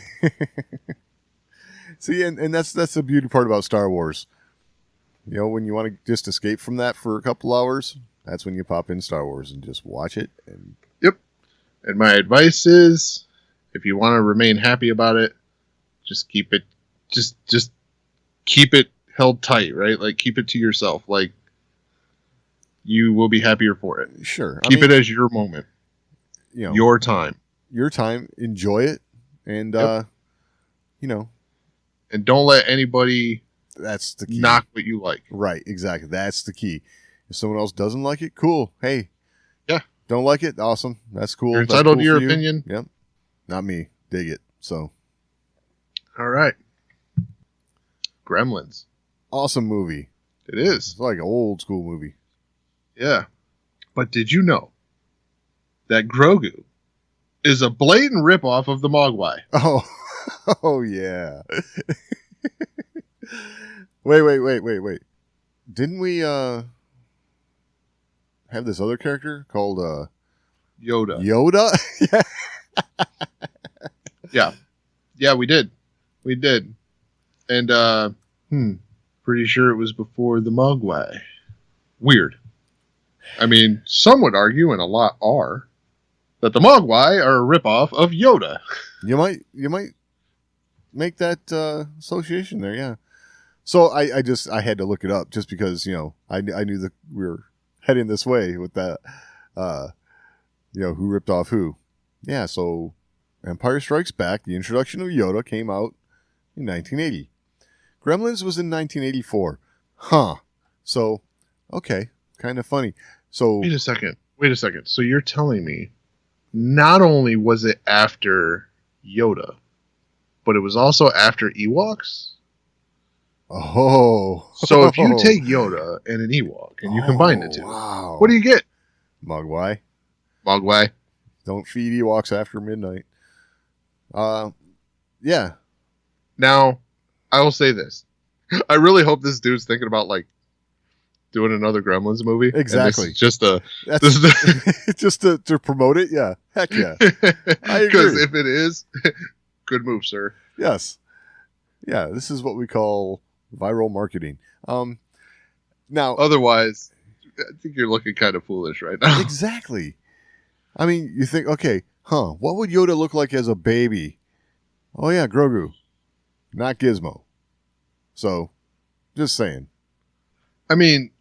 [SPEAKER 6] See, and that's the beauty part about Star Wars. You know, when you want to just escape from that for a couple hours, that's when you pop in Star Wars and just watch it. And
[SPEAKER 5] yep. And my advice is, if you want to remain happy about it, just keep it, just keep it held tight, right? Like keep it to yourself. Like you will be happier for it.
[SPEAKER 6] Sure.
[SPEAKER 5] Keep it as your moment.
[SPEAKER 6] You know,
[SPEAKER 5] your time.
[SPEAKER 6] Your time. Enjoy it, and you know,
[SPEAKER 5] and don't let anybody.
[SPEAKER 6] That's the key.
[SPEAKER 5] Knock what you like.
[SPEAKER 6] Right, exactly. That's the key. If someone else doesn't like it, cool. Hey,
[SPEAKER 5] yeah.
[SPEAKER 6] Don't like it? Awesome. That's cool.
[SPEAKER 5] You're
[SPEAKER 6] That's
[SPEAKER 5] entitled
[SPEAKER 6] cool
[SPEAKER 5] to your
[SPEAKER 6] for you.
[SPEAKER 5] opinion.
[SPEAKER 6] Yep. Not me. Dig it. So.
[SPEAKER 5] All right. Gremlins.
[SPEAKER 6] Awesome movie.
[SPEAKER 5] It is.
[SPEAKER 6] It's like an old school movie.
[SPEAKER 5] Yeah. But did you know that Grogu is a blatant ripoff of the Mogwai?
[SPEAKER 6] Oh. Oh, yeah. Wait. Didn't we have this other character called
[SPEAKER 5] Yoda?
[SPEAKER 6] Yoda?
[SPEAKER 5] Yeah. Yeah, we did. We did. And pretty sure it was before the Mogwai. Weird. I mean, some would argue, and a lot are, that the Mogwai are a ripoff of Yoda.
[SPEAKER 6] You might make that association there, yeah. So I had to look it up just because, you know, I knew that we were heading this way with that, you know, who ripped off who. Yeah, so Empire Strikes Back, the introduction of Yoda, came out in 1980. Gremlins was in 1984. Huh. So, okay, kind of funny. So
[SPEAKER 5] Wait a second. So you're telling me not only was it after Yoda, but it was also after Ewoks?
[SPEAKER 6] Oh.
[SPEAKER 5] So if you take Yoda and an Ewok and you combine the two,
[SPEAKER 6] wow.
[SPEAKER 5] what do you get?
[SPEAKER 6] Mogwai.
[SPEAKER 5] Mogwai.
[SPEAKER 6] Don't feed Ewoks after midnight. Yeah.
[SPEAKER 5] Now, I will say this. I really hope this dude's thinking about, like, doing another Gremlins movie.
[SPEAKER 6] Exactly.
[SPEAKER 5] Just
[SPEAKER 6] just to promote it. Yeah. Heck yeah. I agree.
[SPEAKER 5] Because if it is, good move, sir.
[SPEAKER 6] Yes. Yeah. This is what we call viral marketing. Now,
[SPEAKER 5] otherwise, I think you're looking kind of foolish right now.
[SPEAKER 6] Exactly. I mean, you think, okay, what would Yoda look like as a baby? Oh yeah, Grogu, not Gizmo. So, just saying.
[SPEAKER 5] I mean,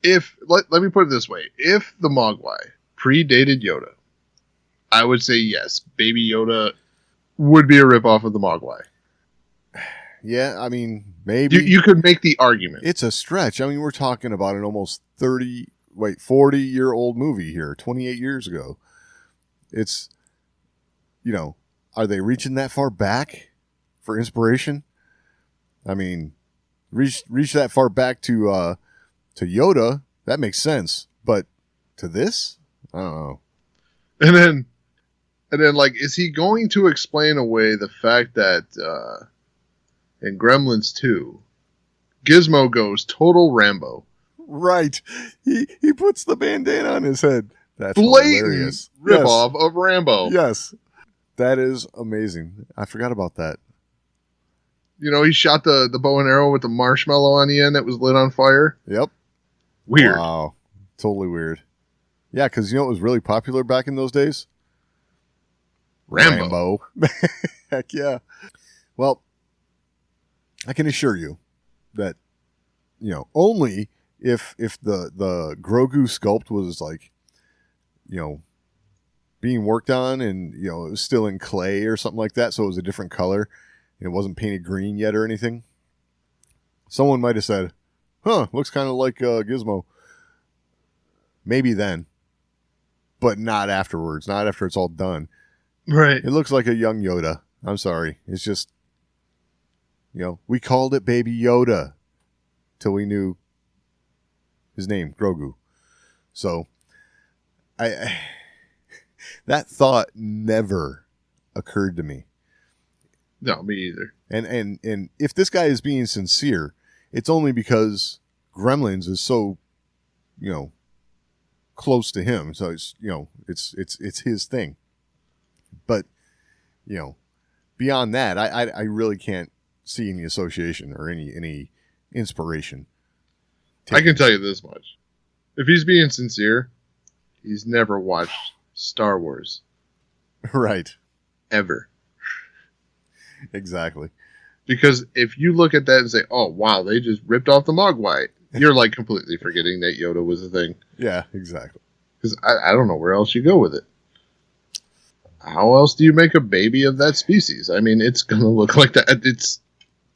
[SPEAKER 5] let me put it this way: if the Mogwai predated Yoda, I would say yes, Baby Yoda would be a ripoff of the Mogwai.
[SPEAKER 6] Yeah, I mean, maybe
[SPEAKER 5] you could make the argument.
[SPEAKER 6] It's a stretch. I mean, we're talking about an almost 40-year-old movie here, 28 years ago. It's, you know, are they reaching that far back for inspiration? I mean, reach that far back to Yoda, that makes sense. But to this, I don't know.
[SPEAKER 5] And then, like, is he going to explain away the fact that in Gremlins 2, Gizmo goes total Rambo?
[SPEAKER 6] Right. He puts the bandana on his head. That's
[SPEAKER 5] blatant
[SPEAKER 6] hilarious.
[SPEAKER 5] Ripoff of Rambo.
[SPEAKER 6] Yes. That is amazing. I forgot about that.
[SPEAKER 5] You know, he shot the bow and arrow with the marshmallow on the end that was lit on fire.
[SPEAKER 6] Yep.
[SPEAKER 5] Weird.
[SPEAKER 6] Wow. Totally weird. Yeah, because you know what was really popular back in those days?
[SPEAKER 5] Rambo.
[SPEAKER 6] Heck yeah. Well, I can assure you that, you know, only if the Grogu sculpt was like, you know, being worked on and, you know, it was still in clay or something like that, so it was a different color and it wasn't painted green yet or anything, someone might have said, huh, looks kind of like Gizmo. Maybe then, but not afterwards, not after it's all done.
[SPEAKER 5] Right.
[SPEAKER 6] It looks like a young Yoda. I'm sorry. It's just, you know, we called it Baby Yoda till we knew his name, Grogu. So, I that thought never occurred to me.
[SPEAKER 5] No, me either.
[SPEAKER 6] And if this guy is being sincere, it's only because Gremlins is so, you know, close to him. So it's, you know, it's his thing. But, you know, beyond that, I really can't see any association or any inspiration.
[SPEAKER 5] I can tell you this much. If he's being sincere, he's never watched Star Wars.
[SPEAKER 6] Right.
[SPEAKER 5] Ever.
[SPEAKER 6] Exactly.
[SPEAKER 5] Because if you look at that and say, oh, wow, they just ripped off the Mogwai, you're like completely forgetting that Yoda was a thing.
[SPEAKER 6] Yeah, exactly.
[SPEAKER 5] Because I don't know where else you go with it. How else do you make a baby of that species? I mean, it's going to look like that.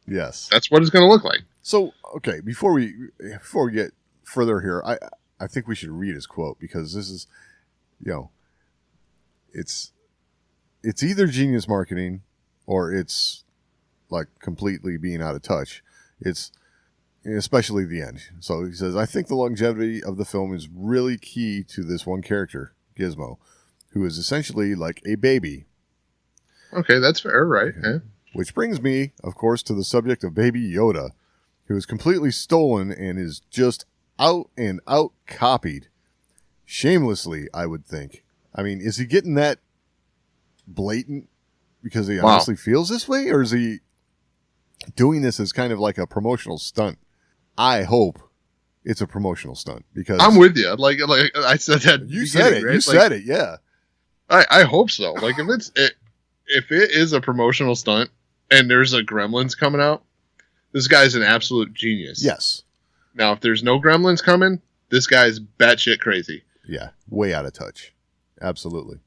[SPEAKER 6] Yes.
[SPEAKER 5] That's what it's going to look like.
[SPEAKER 6] So, okay, before we get further here, I think we should read his quote because this is, you know, it's either genius marketing or it's like completely being out of touch. It's especially the end. So he says, I think the longevity of the film is really key to this one character, Gizmo, who is essentially like a baby.
[SPEAKER 5] Okay, that's fair, right? Yeah.
[SPEAKER 6] Which brings me, of course, to the subject of Baby Yoda, who is completely stolen and is just out and out copied. Shamelessly, I would think. I mean, is he getting that blatant because he honestly feels this way? Or is he doing this as kind of like a promotional stunt? I hope it's a promotional stunt because
[SPEAKER 5] I'm with you. Like I said that.
[SPEAKER 6] You said it. Right? You said it. Yeah.
[SPEAKER 5] I hope so. Like if it is a promotional stunt and there's a Gremlins coming out, this guy's an absolute genius.
[SPEAKER 6] Yes.
[SPEAKER 5] Now, if there's no Gremlins coming, this guy's batshit crazy.
[SPEAKER 6] Yeah. Way out of touch. Absolutely.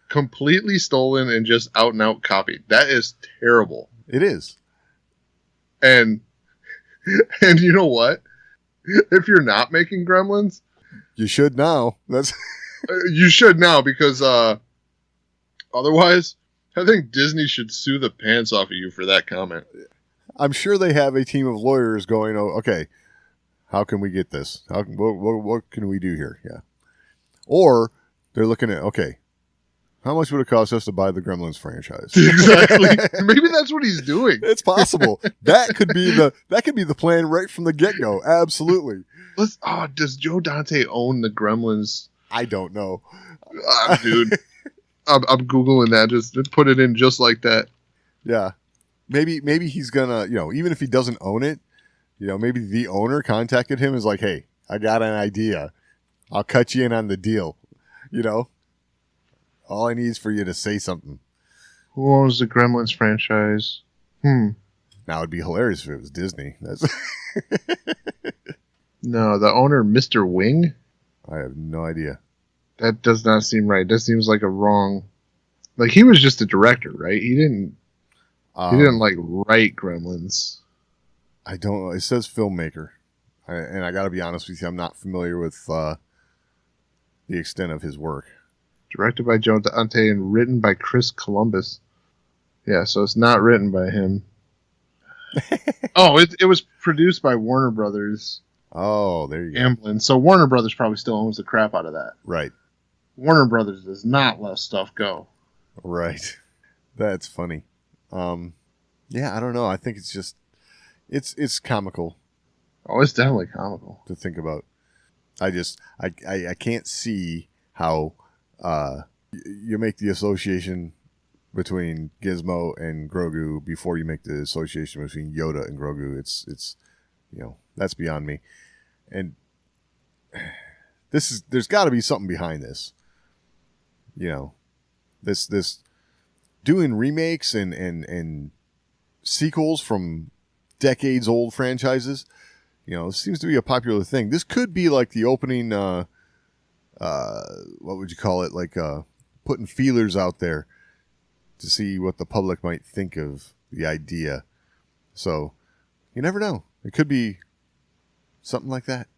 [SPEAKER 5] Completely stolen and just out and out copied. That is terrible.
[SPEAKER 6] It is.
[SPEAKER 5] And you know what? If you're not making Gremlins,
[SPEAKER 6] you should now.
[SPEAKER 5] You should now because otherwise, I think Disney should sue the pants off of you for that comment.
[SPEAKER 6] I'm sure they have a team of lawyers going, oh, okay, how can we get this? What can we do here? Yeah. Or they're looking at, okay, how much would it cost us to buy the Gremlins franchise?
[SPEAKER 5] Exactly. Maybe that's what he's doing.
[SPEAKER 6] It's possible. That could be the plan right from the get-go. Absolutely.
[SPEAKER 5] Does Joe Dante own the Gremlins?
[SPEAKER 6] I don't know.
[SPEAKER 5] Dude. I'm Googling that. Just put it in just like that.
[SPEAKER 6] Yeah. Maybe he's gonna, you know, even if he doesn't own it, you know, maybe the owner contacted him and is like, hey, I got an idea. I'll cut you in on the deal. You know? All I need is for you to say something.
[SPEAKER 5] Who owns the Gremlins franchise?
[SPEAKER 6] Now it'd be hilarious if it was Disney.
[SPEAKER 5] No, the owner, Mr. Wing?
[SPEAKER 6] I have no idea.
[SPEAKER 5] That does not seem right. That seems like a wrong. Like he was just a director, right? He didn't like write Gremlins.
[SPEAKER 6] I don't know. It says filmmaker, and I got to be honest with you, I'm not familiar with the extent of his work.
[SPEAKER 5] Directed by Joe Dante and written by Chris Columbus. Yeah, so it's not written by him. It was produced by Warner Brothers.
[SPEAKER 6] Oh, there you go.
[SPEAKER 5] Amblin. So Warner Brothers probably still owns the crap out of that.
[SPEAKER 6] Right.
[SPEAKER 5] Warner Brothers does not let stuff go.
[SPEAKER 6] Right. That's funny. Yeah, I don't know. I think it's just it's comical.
[SPEAKER 5] Oh, it's definitely comical
[SPEAKER 6] to think about. I can't see how you make the association between Gizmo and Grogu before you make the association between Yoda and Grogu. It's you know, that's beyond me. And there's got to be something behind this. You know, this doing remakes and sequels from decades old franchises. You know, seems to be a popular thing. This could be like the opening. What would you call it? Like putting feelers out there to see what the public might think of the idea. So you never know. It could be something like that.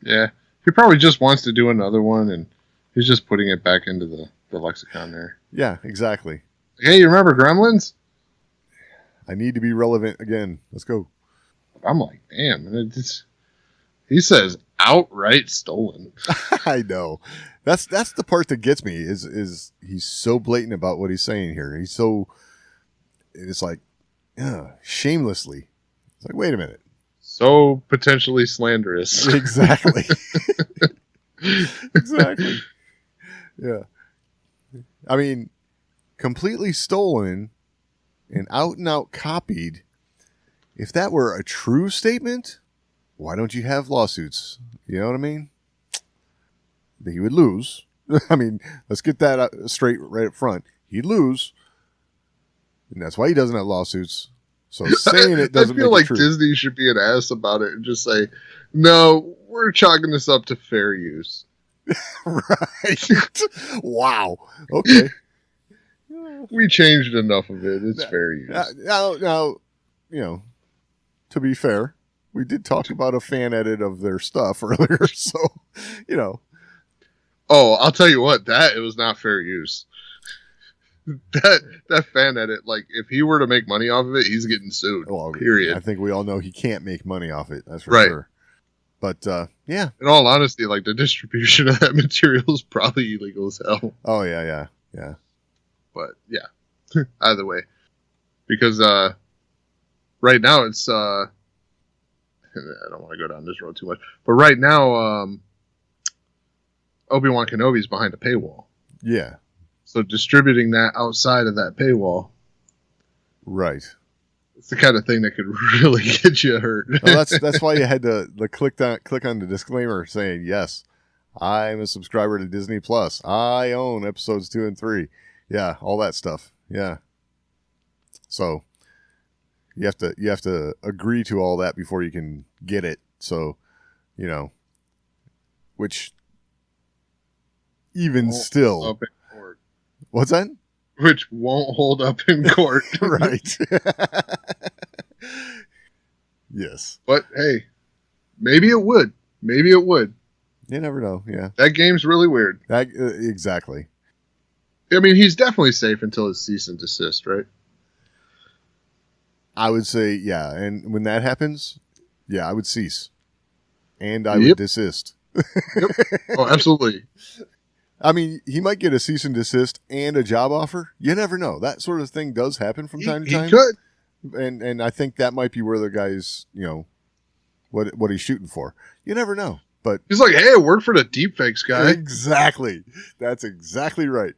[SPEAKER 5] Yeah. He probably just wants to do another one, and he's just putting it back into the lexicon there.
[SPEAKER 6] Yeah, exactly.
[SPEAKER 5] Hey, you remember Gremlins?
[SPEAKER 6] I need to be relevant again. Let's go.
[SPEAKER 5] I'm like, damn. He says outright stolen.
[SPEAKER 6] I know. That's the part that gets me is he's so blatant about what he's saying here. He's so, it's like, shamelessly. It's like, wait a minute.
[SPEAKER 5] So potentially slanderous.
[SPEAKER 6] Exactly. Exactly. Yeah. I mean, completely stolen and out copied. If that were a true statement, why don't you have lawsuits? You know what I mean? He would lose. I mean, let's get that straight right up front. He'd lose. And that's why he doesn't have lawsuits. So saying it doesn't
[SPEAKER 5] I feel
[SPEAKER 6] make
[SPEAKER 5] like
[SPEAKER 6] it true.
[SPEAKER 5] Disney should be an ass about it and just say, no, we're chalking this up to fair use.
[SPEAKER 6] Right. Wow. Okay.
[SPEAKER 5] We changed enough of it. It's fair use.
[SPEAKER 6] Now, you know, to be fair, we did talk about a fan edit of their stuff earlier. So, you know.
[SPEAKER 5] Oh, I'll tell you what, it was not fair use. That fan edit, like, if he were to make money off of it, he's getting sued.
[SPEAKER 6] Well,
[SPEAKER 5] period.
[SPEAKER 6] I think we all know he can't make money off it. That's for
[SPEAKER 5] right.
[SPEAKER 6] Sure. But, yeah.
[SPEAKER 5] In all honesty, like, the distribution of that material is probably illegal as hell.
[SPEAKER 6] Oh, yeah.
[SPEAKER 5] But, yeah. Either way. Because, right now it's, I don't want to go down this road too much. But right now, Obi-Wan Kenobi's behind a paywall.
[SPEAKER 6] Yeah.
[SPEAKER 5] So distributing that outside of that paywall.
[SPEAKER 6] Right.
[SPEAKER 5] It's the kind of thing that could really get you hurt.
[SPEAKER 6] Well, that's why you had to click on the disclaimer saying, yes, I'm a subscriber to Disney Plus. I own episodes 2 and 3. Yeah, all that stuff. Yeah. So you have to agree to all that before you can get it. So, you know, which even still,
[SPEAKER 5] up in court.
[SPEAKER 6] What's that?
[SPEAKER 5] Which won't hold up in court.
[SPEAKER 6] Right. Yes.
[SPEAKER 5] But hey, maybe it would. Maybe it would.
[SPEAKER 6] You never know. Yeah.
[SPEAKER 5] That game's really weird.
[SPEAKER 6] Exactly.
[SPEAKER 5] I mean, he's definitely safe until his cease and desist, right?
[SPEAKER 6] I would say, yeah. And when that happens, yeah, I would cease. And I would desist.
[SPEAKER 5] Yep. Oh, absolutely.
[SPEAKER 6] I mean, he might get a cease and desist and a job offer. You never know. That sort of thing does happen from time to time.
[SPEAKER 5] He could.
[SPEAKER 6] And I think that might be where the guy's, you know, what he's shooting for. You never know. But
[SPEAKER 5] he's like, hey, I work for the deepfakes guy.
[SPEAKER 6] Exactly. That's exactly right.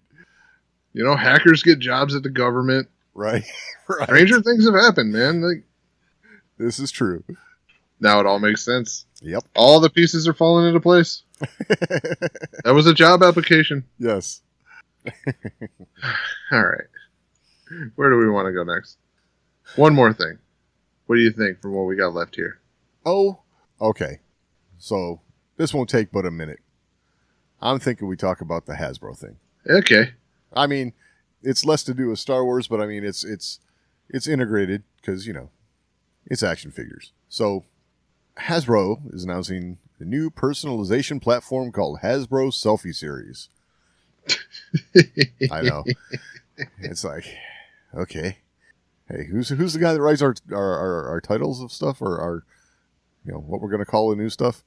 [SPEAKER 5] You know, hackers get jobs at the government.
[SPEAKER 6] Right. Right.
[SPEAKER 5] Stranger things have happened, man. Like,
[SPEAKER 6] this is true.
[SPEAKER 5] Now it all makes sense.
[SPEAKER 6] Yep.
[SPEAKER 5] All the pieces are falling into place. That was a job application.
[SPEAKER 6] Yes.
[SPEAKER 5] All right. Where do we want to go next? One more thing. What do you think from what we got left here?
[SPEAKER 6] Oh, okay. So this won't take but a minute. I'm thinking we talk about the Hasbro thing.
[SPEAKER 5] Okay.
[SPEAKER 6] I mean, it's less to do with Star Wars, but I mean, it's integrated because, you know, it's action figures. So Hasbro is announcing a new personalization platform called Hasbro Selfie Series. I know. It's like, okay. Hey, who's the guy that writes our titles of stuff or our, you know, what we're going to call the new stuff?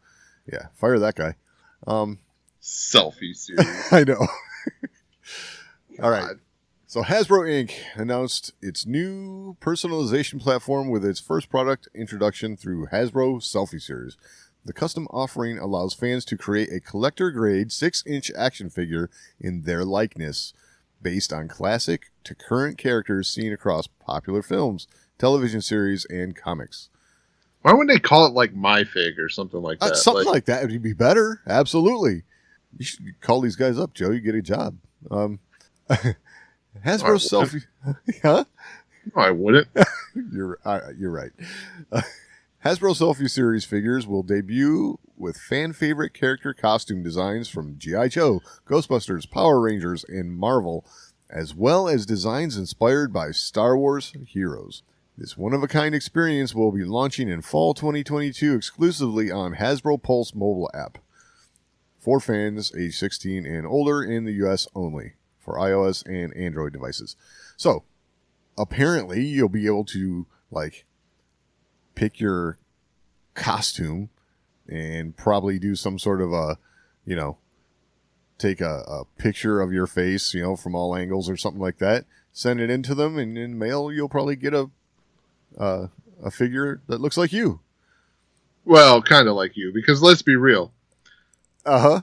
[SPEAKER 6] Yeah, fire that guy.
[SPEAKER 5] Selfie series.
[SPEAKER 6] I know. All right. So Hasbro Inc. announced its new personalization platform with its first product introduction through Hasbro Selfie Series. The custom offering allows fans to create a collector-grade 6-inch action figure in their likeness, based on classic to current characters seen across popular films, television series, and comics.
[SPEAKER 5] Why wouldn't they call it like My Fig or something like that?
[SPEAKER 6] Something like that would be better. Absolutely. You should call these guys up, Joe. You get a job. Hasbro selfie. Huh?
[SPEAKER 5] No, I wouldn't.
[SPEAKER 6] You're right. Hasbro Selfie Series figures will debut with fan favorite character costume designs from G.I. Joe, Ghostbusters, Power Rangers, and Marvel, as well as designs inspired by Star Wars heroes. This one-of-a-kind experience will be launching in fall 2022 exclusively on Hasbro Pulse mobile app for fans age 16 and older in the U.S. only for iOS and Android devices. So, apparently, you'll be able to, like, pick your costume and probably do some sort of a, take a picture of your face, from all angles or something like that, send it into them, and in mail, you'll probably get a figure that looks like you.
[SPEAKER 5] Well, kind of like you, because let's be real.
[SPEAKER 6] Uh-huh.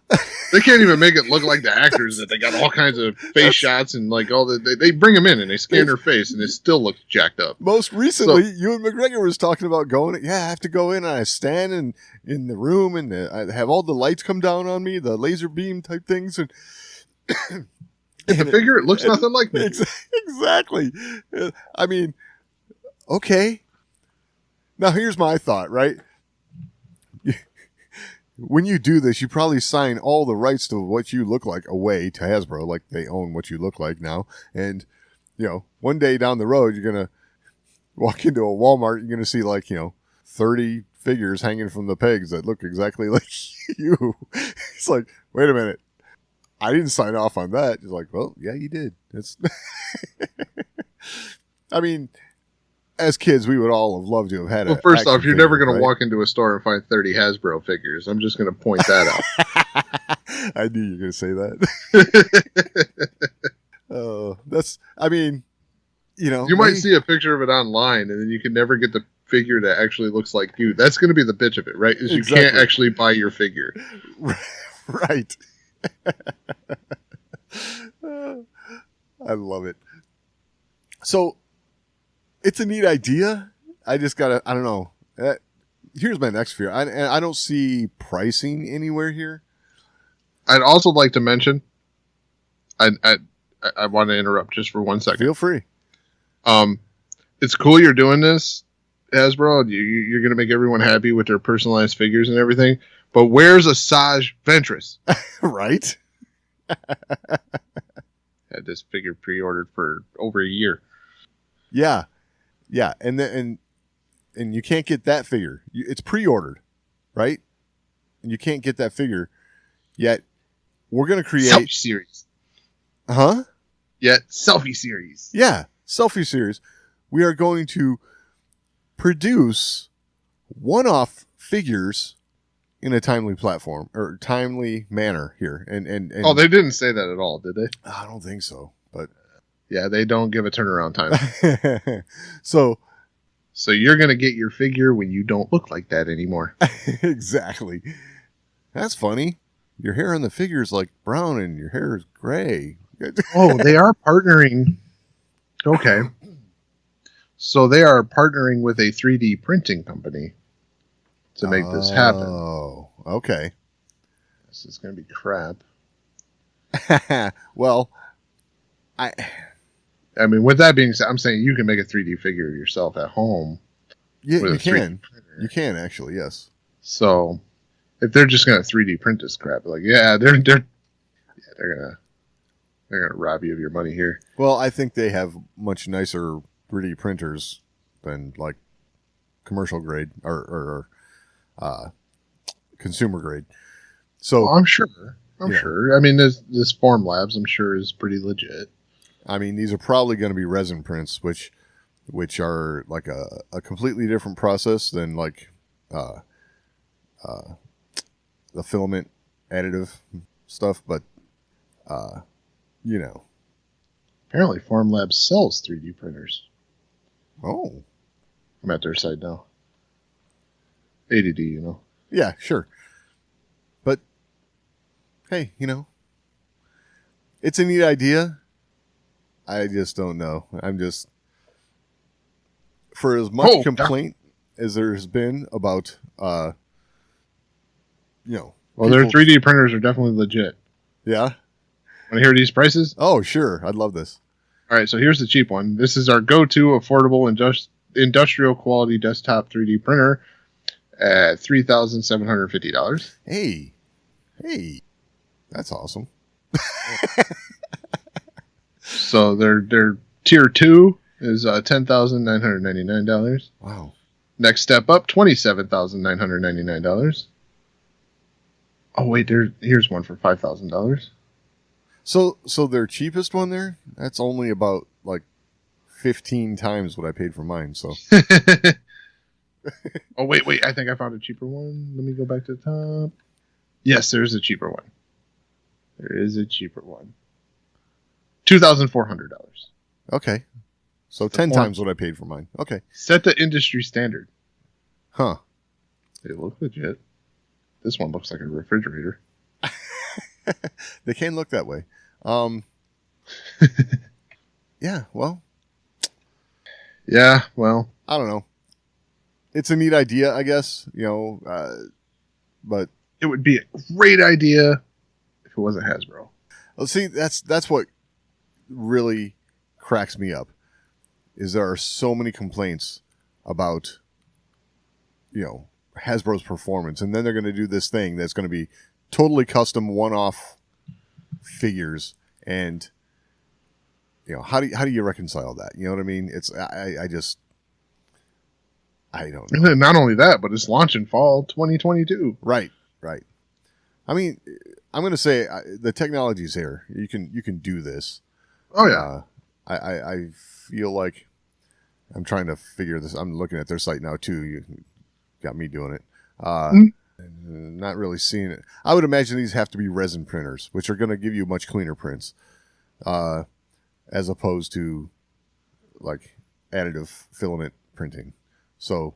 [SPEAKER 5] They can't even make it look like the actors that they got all kinds of face shots and like all they bring them in and they scan their face and it still looks jacked up.
[SPEAKER 6] Most recently, Ewan McGregor was talking about I have to go in and I stand in the room and I have all the lights come down on me, the laser beam type things. And
[SPEAKER 5] the figure, it looks nothing like me.
[SPEAKER 6] Exactly. I mean, okay. Now here's my thought, right? When you do this, you probably sign all the rights to what you look like away to Hasbro, like they own what you look like now. And, one day down the road, you're going to walk into a Walmart, you're going to see 30 figures hanging from the pegs that look exactly like you. It's like, wait a minute. I didn't sign off on that. It's like, well, yeah, you did. It's I mean, as kids, we would all have loved to have had.
[SPEAKER 5] Well, first off, you're never going to walk into a store and find 30 Hasbro figures. I'm just going to point that out.
[SPEAKER 6] I knew you were going to say that. You
[SPEAKER 5] might see a picture of it online, and then you can never get the figure that actually looks like you. That's going to be the bitch of it, right? Is exactly. You can't actually buy your figure.
[SPEAKER 6] Right. I love it. So, it's a neat idea. I just gotta, I don't know. Here's my next fear. I don't see pricing anywhere here.
[SPEAKER 5] I'd also like to mention, I want to interrupt just for 1 second.
[SPEAKER 6] Feel free.
[SPEAKER 5] It's cool you're doing this, Hasbro. You're going to make everyone happy with their personalized figures and everything. But where's Asajj Ventress?
[SPEAKER 6] Right?
[SPEAKER 5] Had this figure pre-ordered for over a year.
[SPEAKER 6] Yeah. Yeah, and you can't get that figure. It's pre-ordered, right? And you can't get that figure yet. We're going to create
[SPEAKER 5] selfie series.
[SPEAKER 6] Huh?
[SPEAKER 5] Yet selfie series.
[SPEAKER 6] Yeah, selfie series. We are going to produce one-off figures in a timely platform or timely manner here. And
[SPEAKER 5] oh, they didn't say that at all, did they?
[SPEAKER 6] I don't think so, but.
[SPEAKER 5] Yeah, they don't give a turnaround time.
[SPEAKER 6] So
[SPEAKER 5] you're going to get your figure when you don't look like that anymore.
[SPEAKER 6] Exactly. That's funny. Your hair on the figure is like brown and your hair is gray.
[SPEAKER 5] Oh, they are partnering. Okay. So they are partnering with a 3D printing company to make this happen.
[SPEAKER 6] Oh, okay.
[SPEAKER 5] This is going to be crap.
[SPEAKER 6] Well,
[SPEAKER 5] I mean, with that being said, I'm saying you can make a 3D figure of yourself at home.
[SPEAKER 6] Yeah, you can. You can actually, yes.
[SPEAKER 5] So, if they're just gonna 3D print this crap, they're gonna rob you of your money here.
[SPEAKER 6] Well, I think they have much nicer 3D printers than like commercial grade or consumer grade. So
[SPEAKER 5] I'm sure. I'm sure. I mean, this Form Labs, I'm sure, is pretty legit.
[SPEAKER 6] I mean, these are probably going to be resin prints, which are like a completely different process than like the filament additive stuff. But
[SPEAKER 5] apparently, Form Labs sells 3D printers.
[SPEAKER 6] Oh,
[SPEAKER 5] I'm at their site now. ADD,
[SPEAKER 6] Yeah, sure. But hey, it's a neat idea. I just don't know. I'm just for as much complaint as there's been about,
[SPEAKER 5] well, their 3D printers are definitely legit.
[SPEAKER 6] Yeah.
[SPEAKER 5] Want to hear these prices?
[SPEAKER 6] Oh, sure. I'd love this.
[SPEAKER 5] All right, so here's the cheap one. This is our go-to affordable industrial quality desktop 3D printer at $3,750.
[SPEAKER 6] Hey, that's awesome.
[SPEAKER 5] So their tier 2 is $10,999.
[SPEAKER 6] Wow.
[SPEAKER 5] Next step up, $27,999. Oh wait, here's one for $5,000.
[SPEAKER 6] So their cheapest one there, that's only about like 15 times what I paid for mine. So.
[SPEAKER 5] Oh wait, I think I found a cheaper one. Let me go back to the top. Yes, there's a cheaper one. There is a cheaper one. $2,400.
[SPEAKER 6] Okay. So 10 times what I paid for mine. Okay.
[SPEAKER 5] Set the industry standard.
[SPEAKER 6] Huh.
[SPEAKER 5] They look legit. This one looks like a refrigerator.
[SPEAKER 6] They can look that way. Yeah, well.
[SPEAKER 5] Yeah, well.
[SPEAKER 6] I don't know. It's a neat idea, I guess, but
[SPEAKER 5] it would be a great idea if it wasn't Hasbro.
[SPEAKER 6] Well, see, that's what really cracks me up, is there are so many complaints about, Hasbro's performance, and then they're going to do this thing that's going to be totally custom, one-off figures, and how do you reconcile that? You know what I mean? It's I don't know.
[SPEAKER 5] Not only that, but it's launching fall 2022.
[SPEAKER 6] Right. I mean, I'm going to say the technology's here. You can do this.
[SPEAKER 5] Oh yeah.
[SPEAKER 6] I feel like I'm trying to figure this. I'm looking at their site now too. You got me doing it. Not really seeing it. I would imagine these have to be resin printers, which are going to give you much cleaner prints, as opposed to like additive filament printing. So,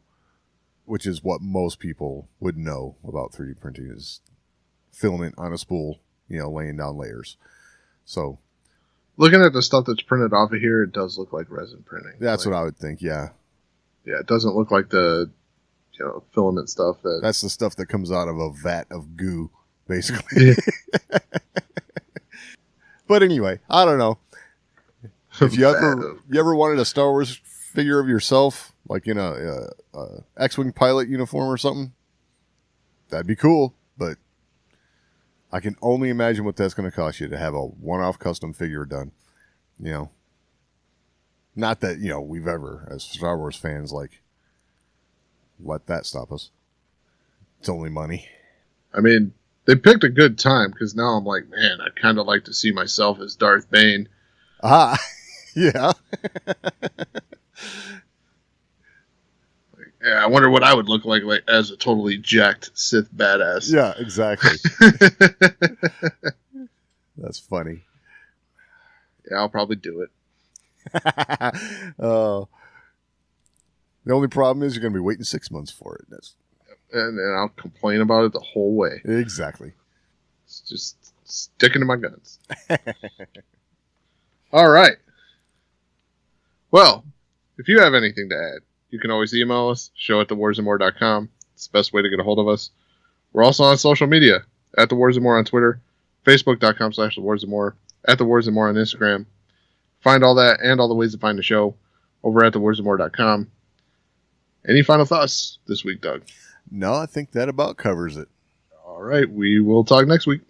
[SPEAKER 6] which is what most people would know about 3D printing, is filament on a spool, laying down layers. So,
[SPEAKER 5] looking at the stuff that's printed off of here, it does look like resin printing.
[SPEAKER 6] That's what I would think, yeah.
[SPEAKER 5] Yeah, it doesn't look like the filament stuff.
[SPEAKER 6] That's the stuff that comes out of a vat of goo, basically. But anyway, I don't know. If you ever wanted a Star Wars figure of yourself, like in a X-Wing pilot uniform or something, that'd be cool, but I can only imagine what that's going to cost you to have a one-off custom figure done. Not that, we've ever, as Star Wars fans, let that stop us. It's only money.
[SPEAKER 5] I mean, they picked a good time, because now I'm like, man, I'd kind of like to see myself as Darth Bane.
[SPEAKER 6] Ah, yeah.
[SPEAKER 5] Yeah, I wonder what I would look like as a totally jacked Sith badass.
[SPEAKER 6] Yeah, exactly. That's funny.
[SPEAKER 5] Yeah, I'll probably do it.
[SPEAKER 6] The only problem is you're going to be waiting 6 months for it.
[SPEAKER 5] And I'll complain about it the whole way.
[SPEAKER 6] Exactly.
[SPEAKER 5] It's just sticking to my guns. All right. Well, if you have anything to add, you can always email us, show@thewarsandmore.com. It's the best way to get a hold of us. We're also on social media, @thewarsandmore on Twitter, facebook.com/thewarsandmore, @thewarsandmore on Instagram. Find all that and all the ways to find the show over at thewarsandmore.com. Any final thoughts this week, Doug?
[SPEAKER 6] No, I think that about covers it.
[SPEAKER 5] All right, we will talk next week.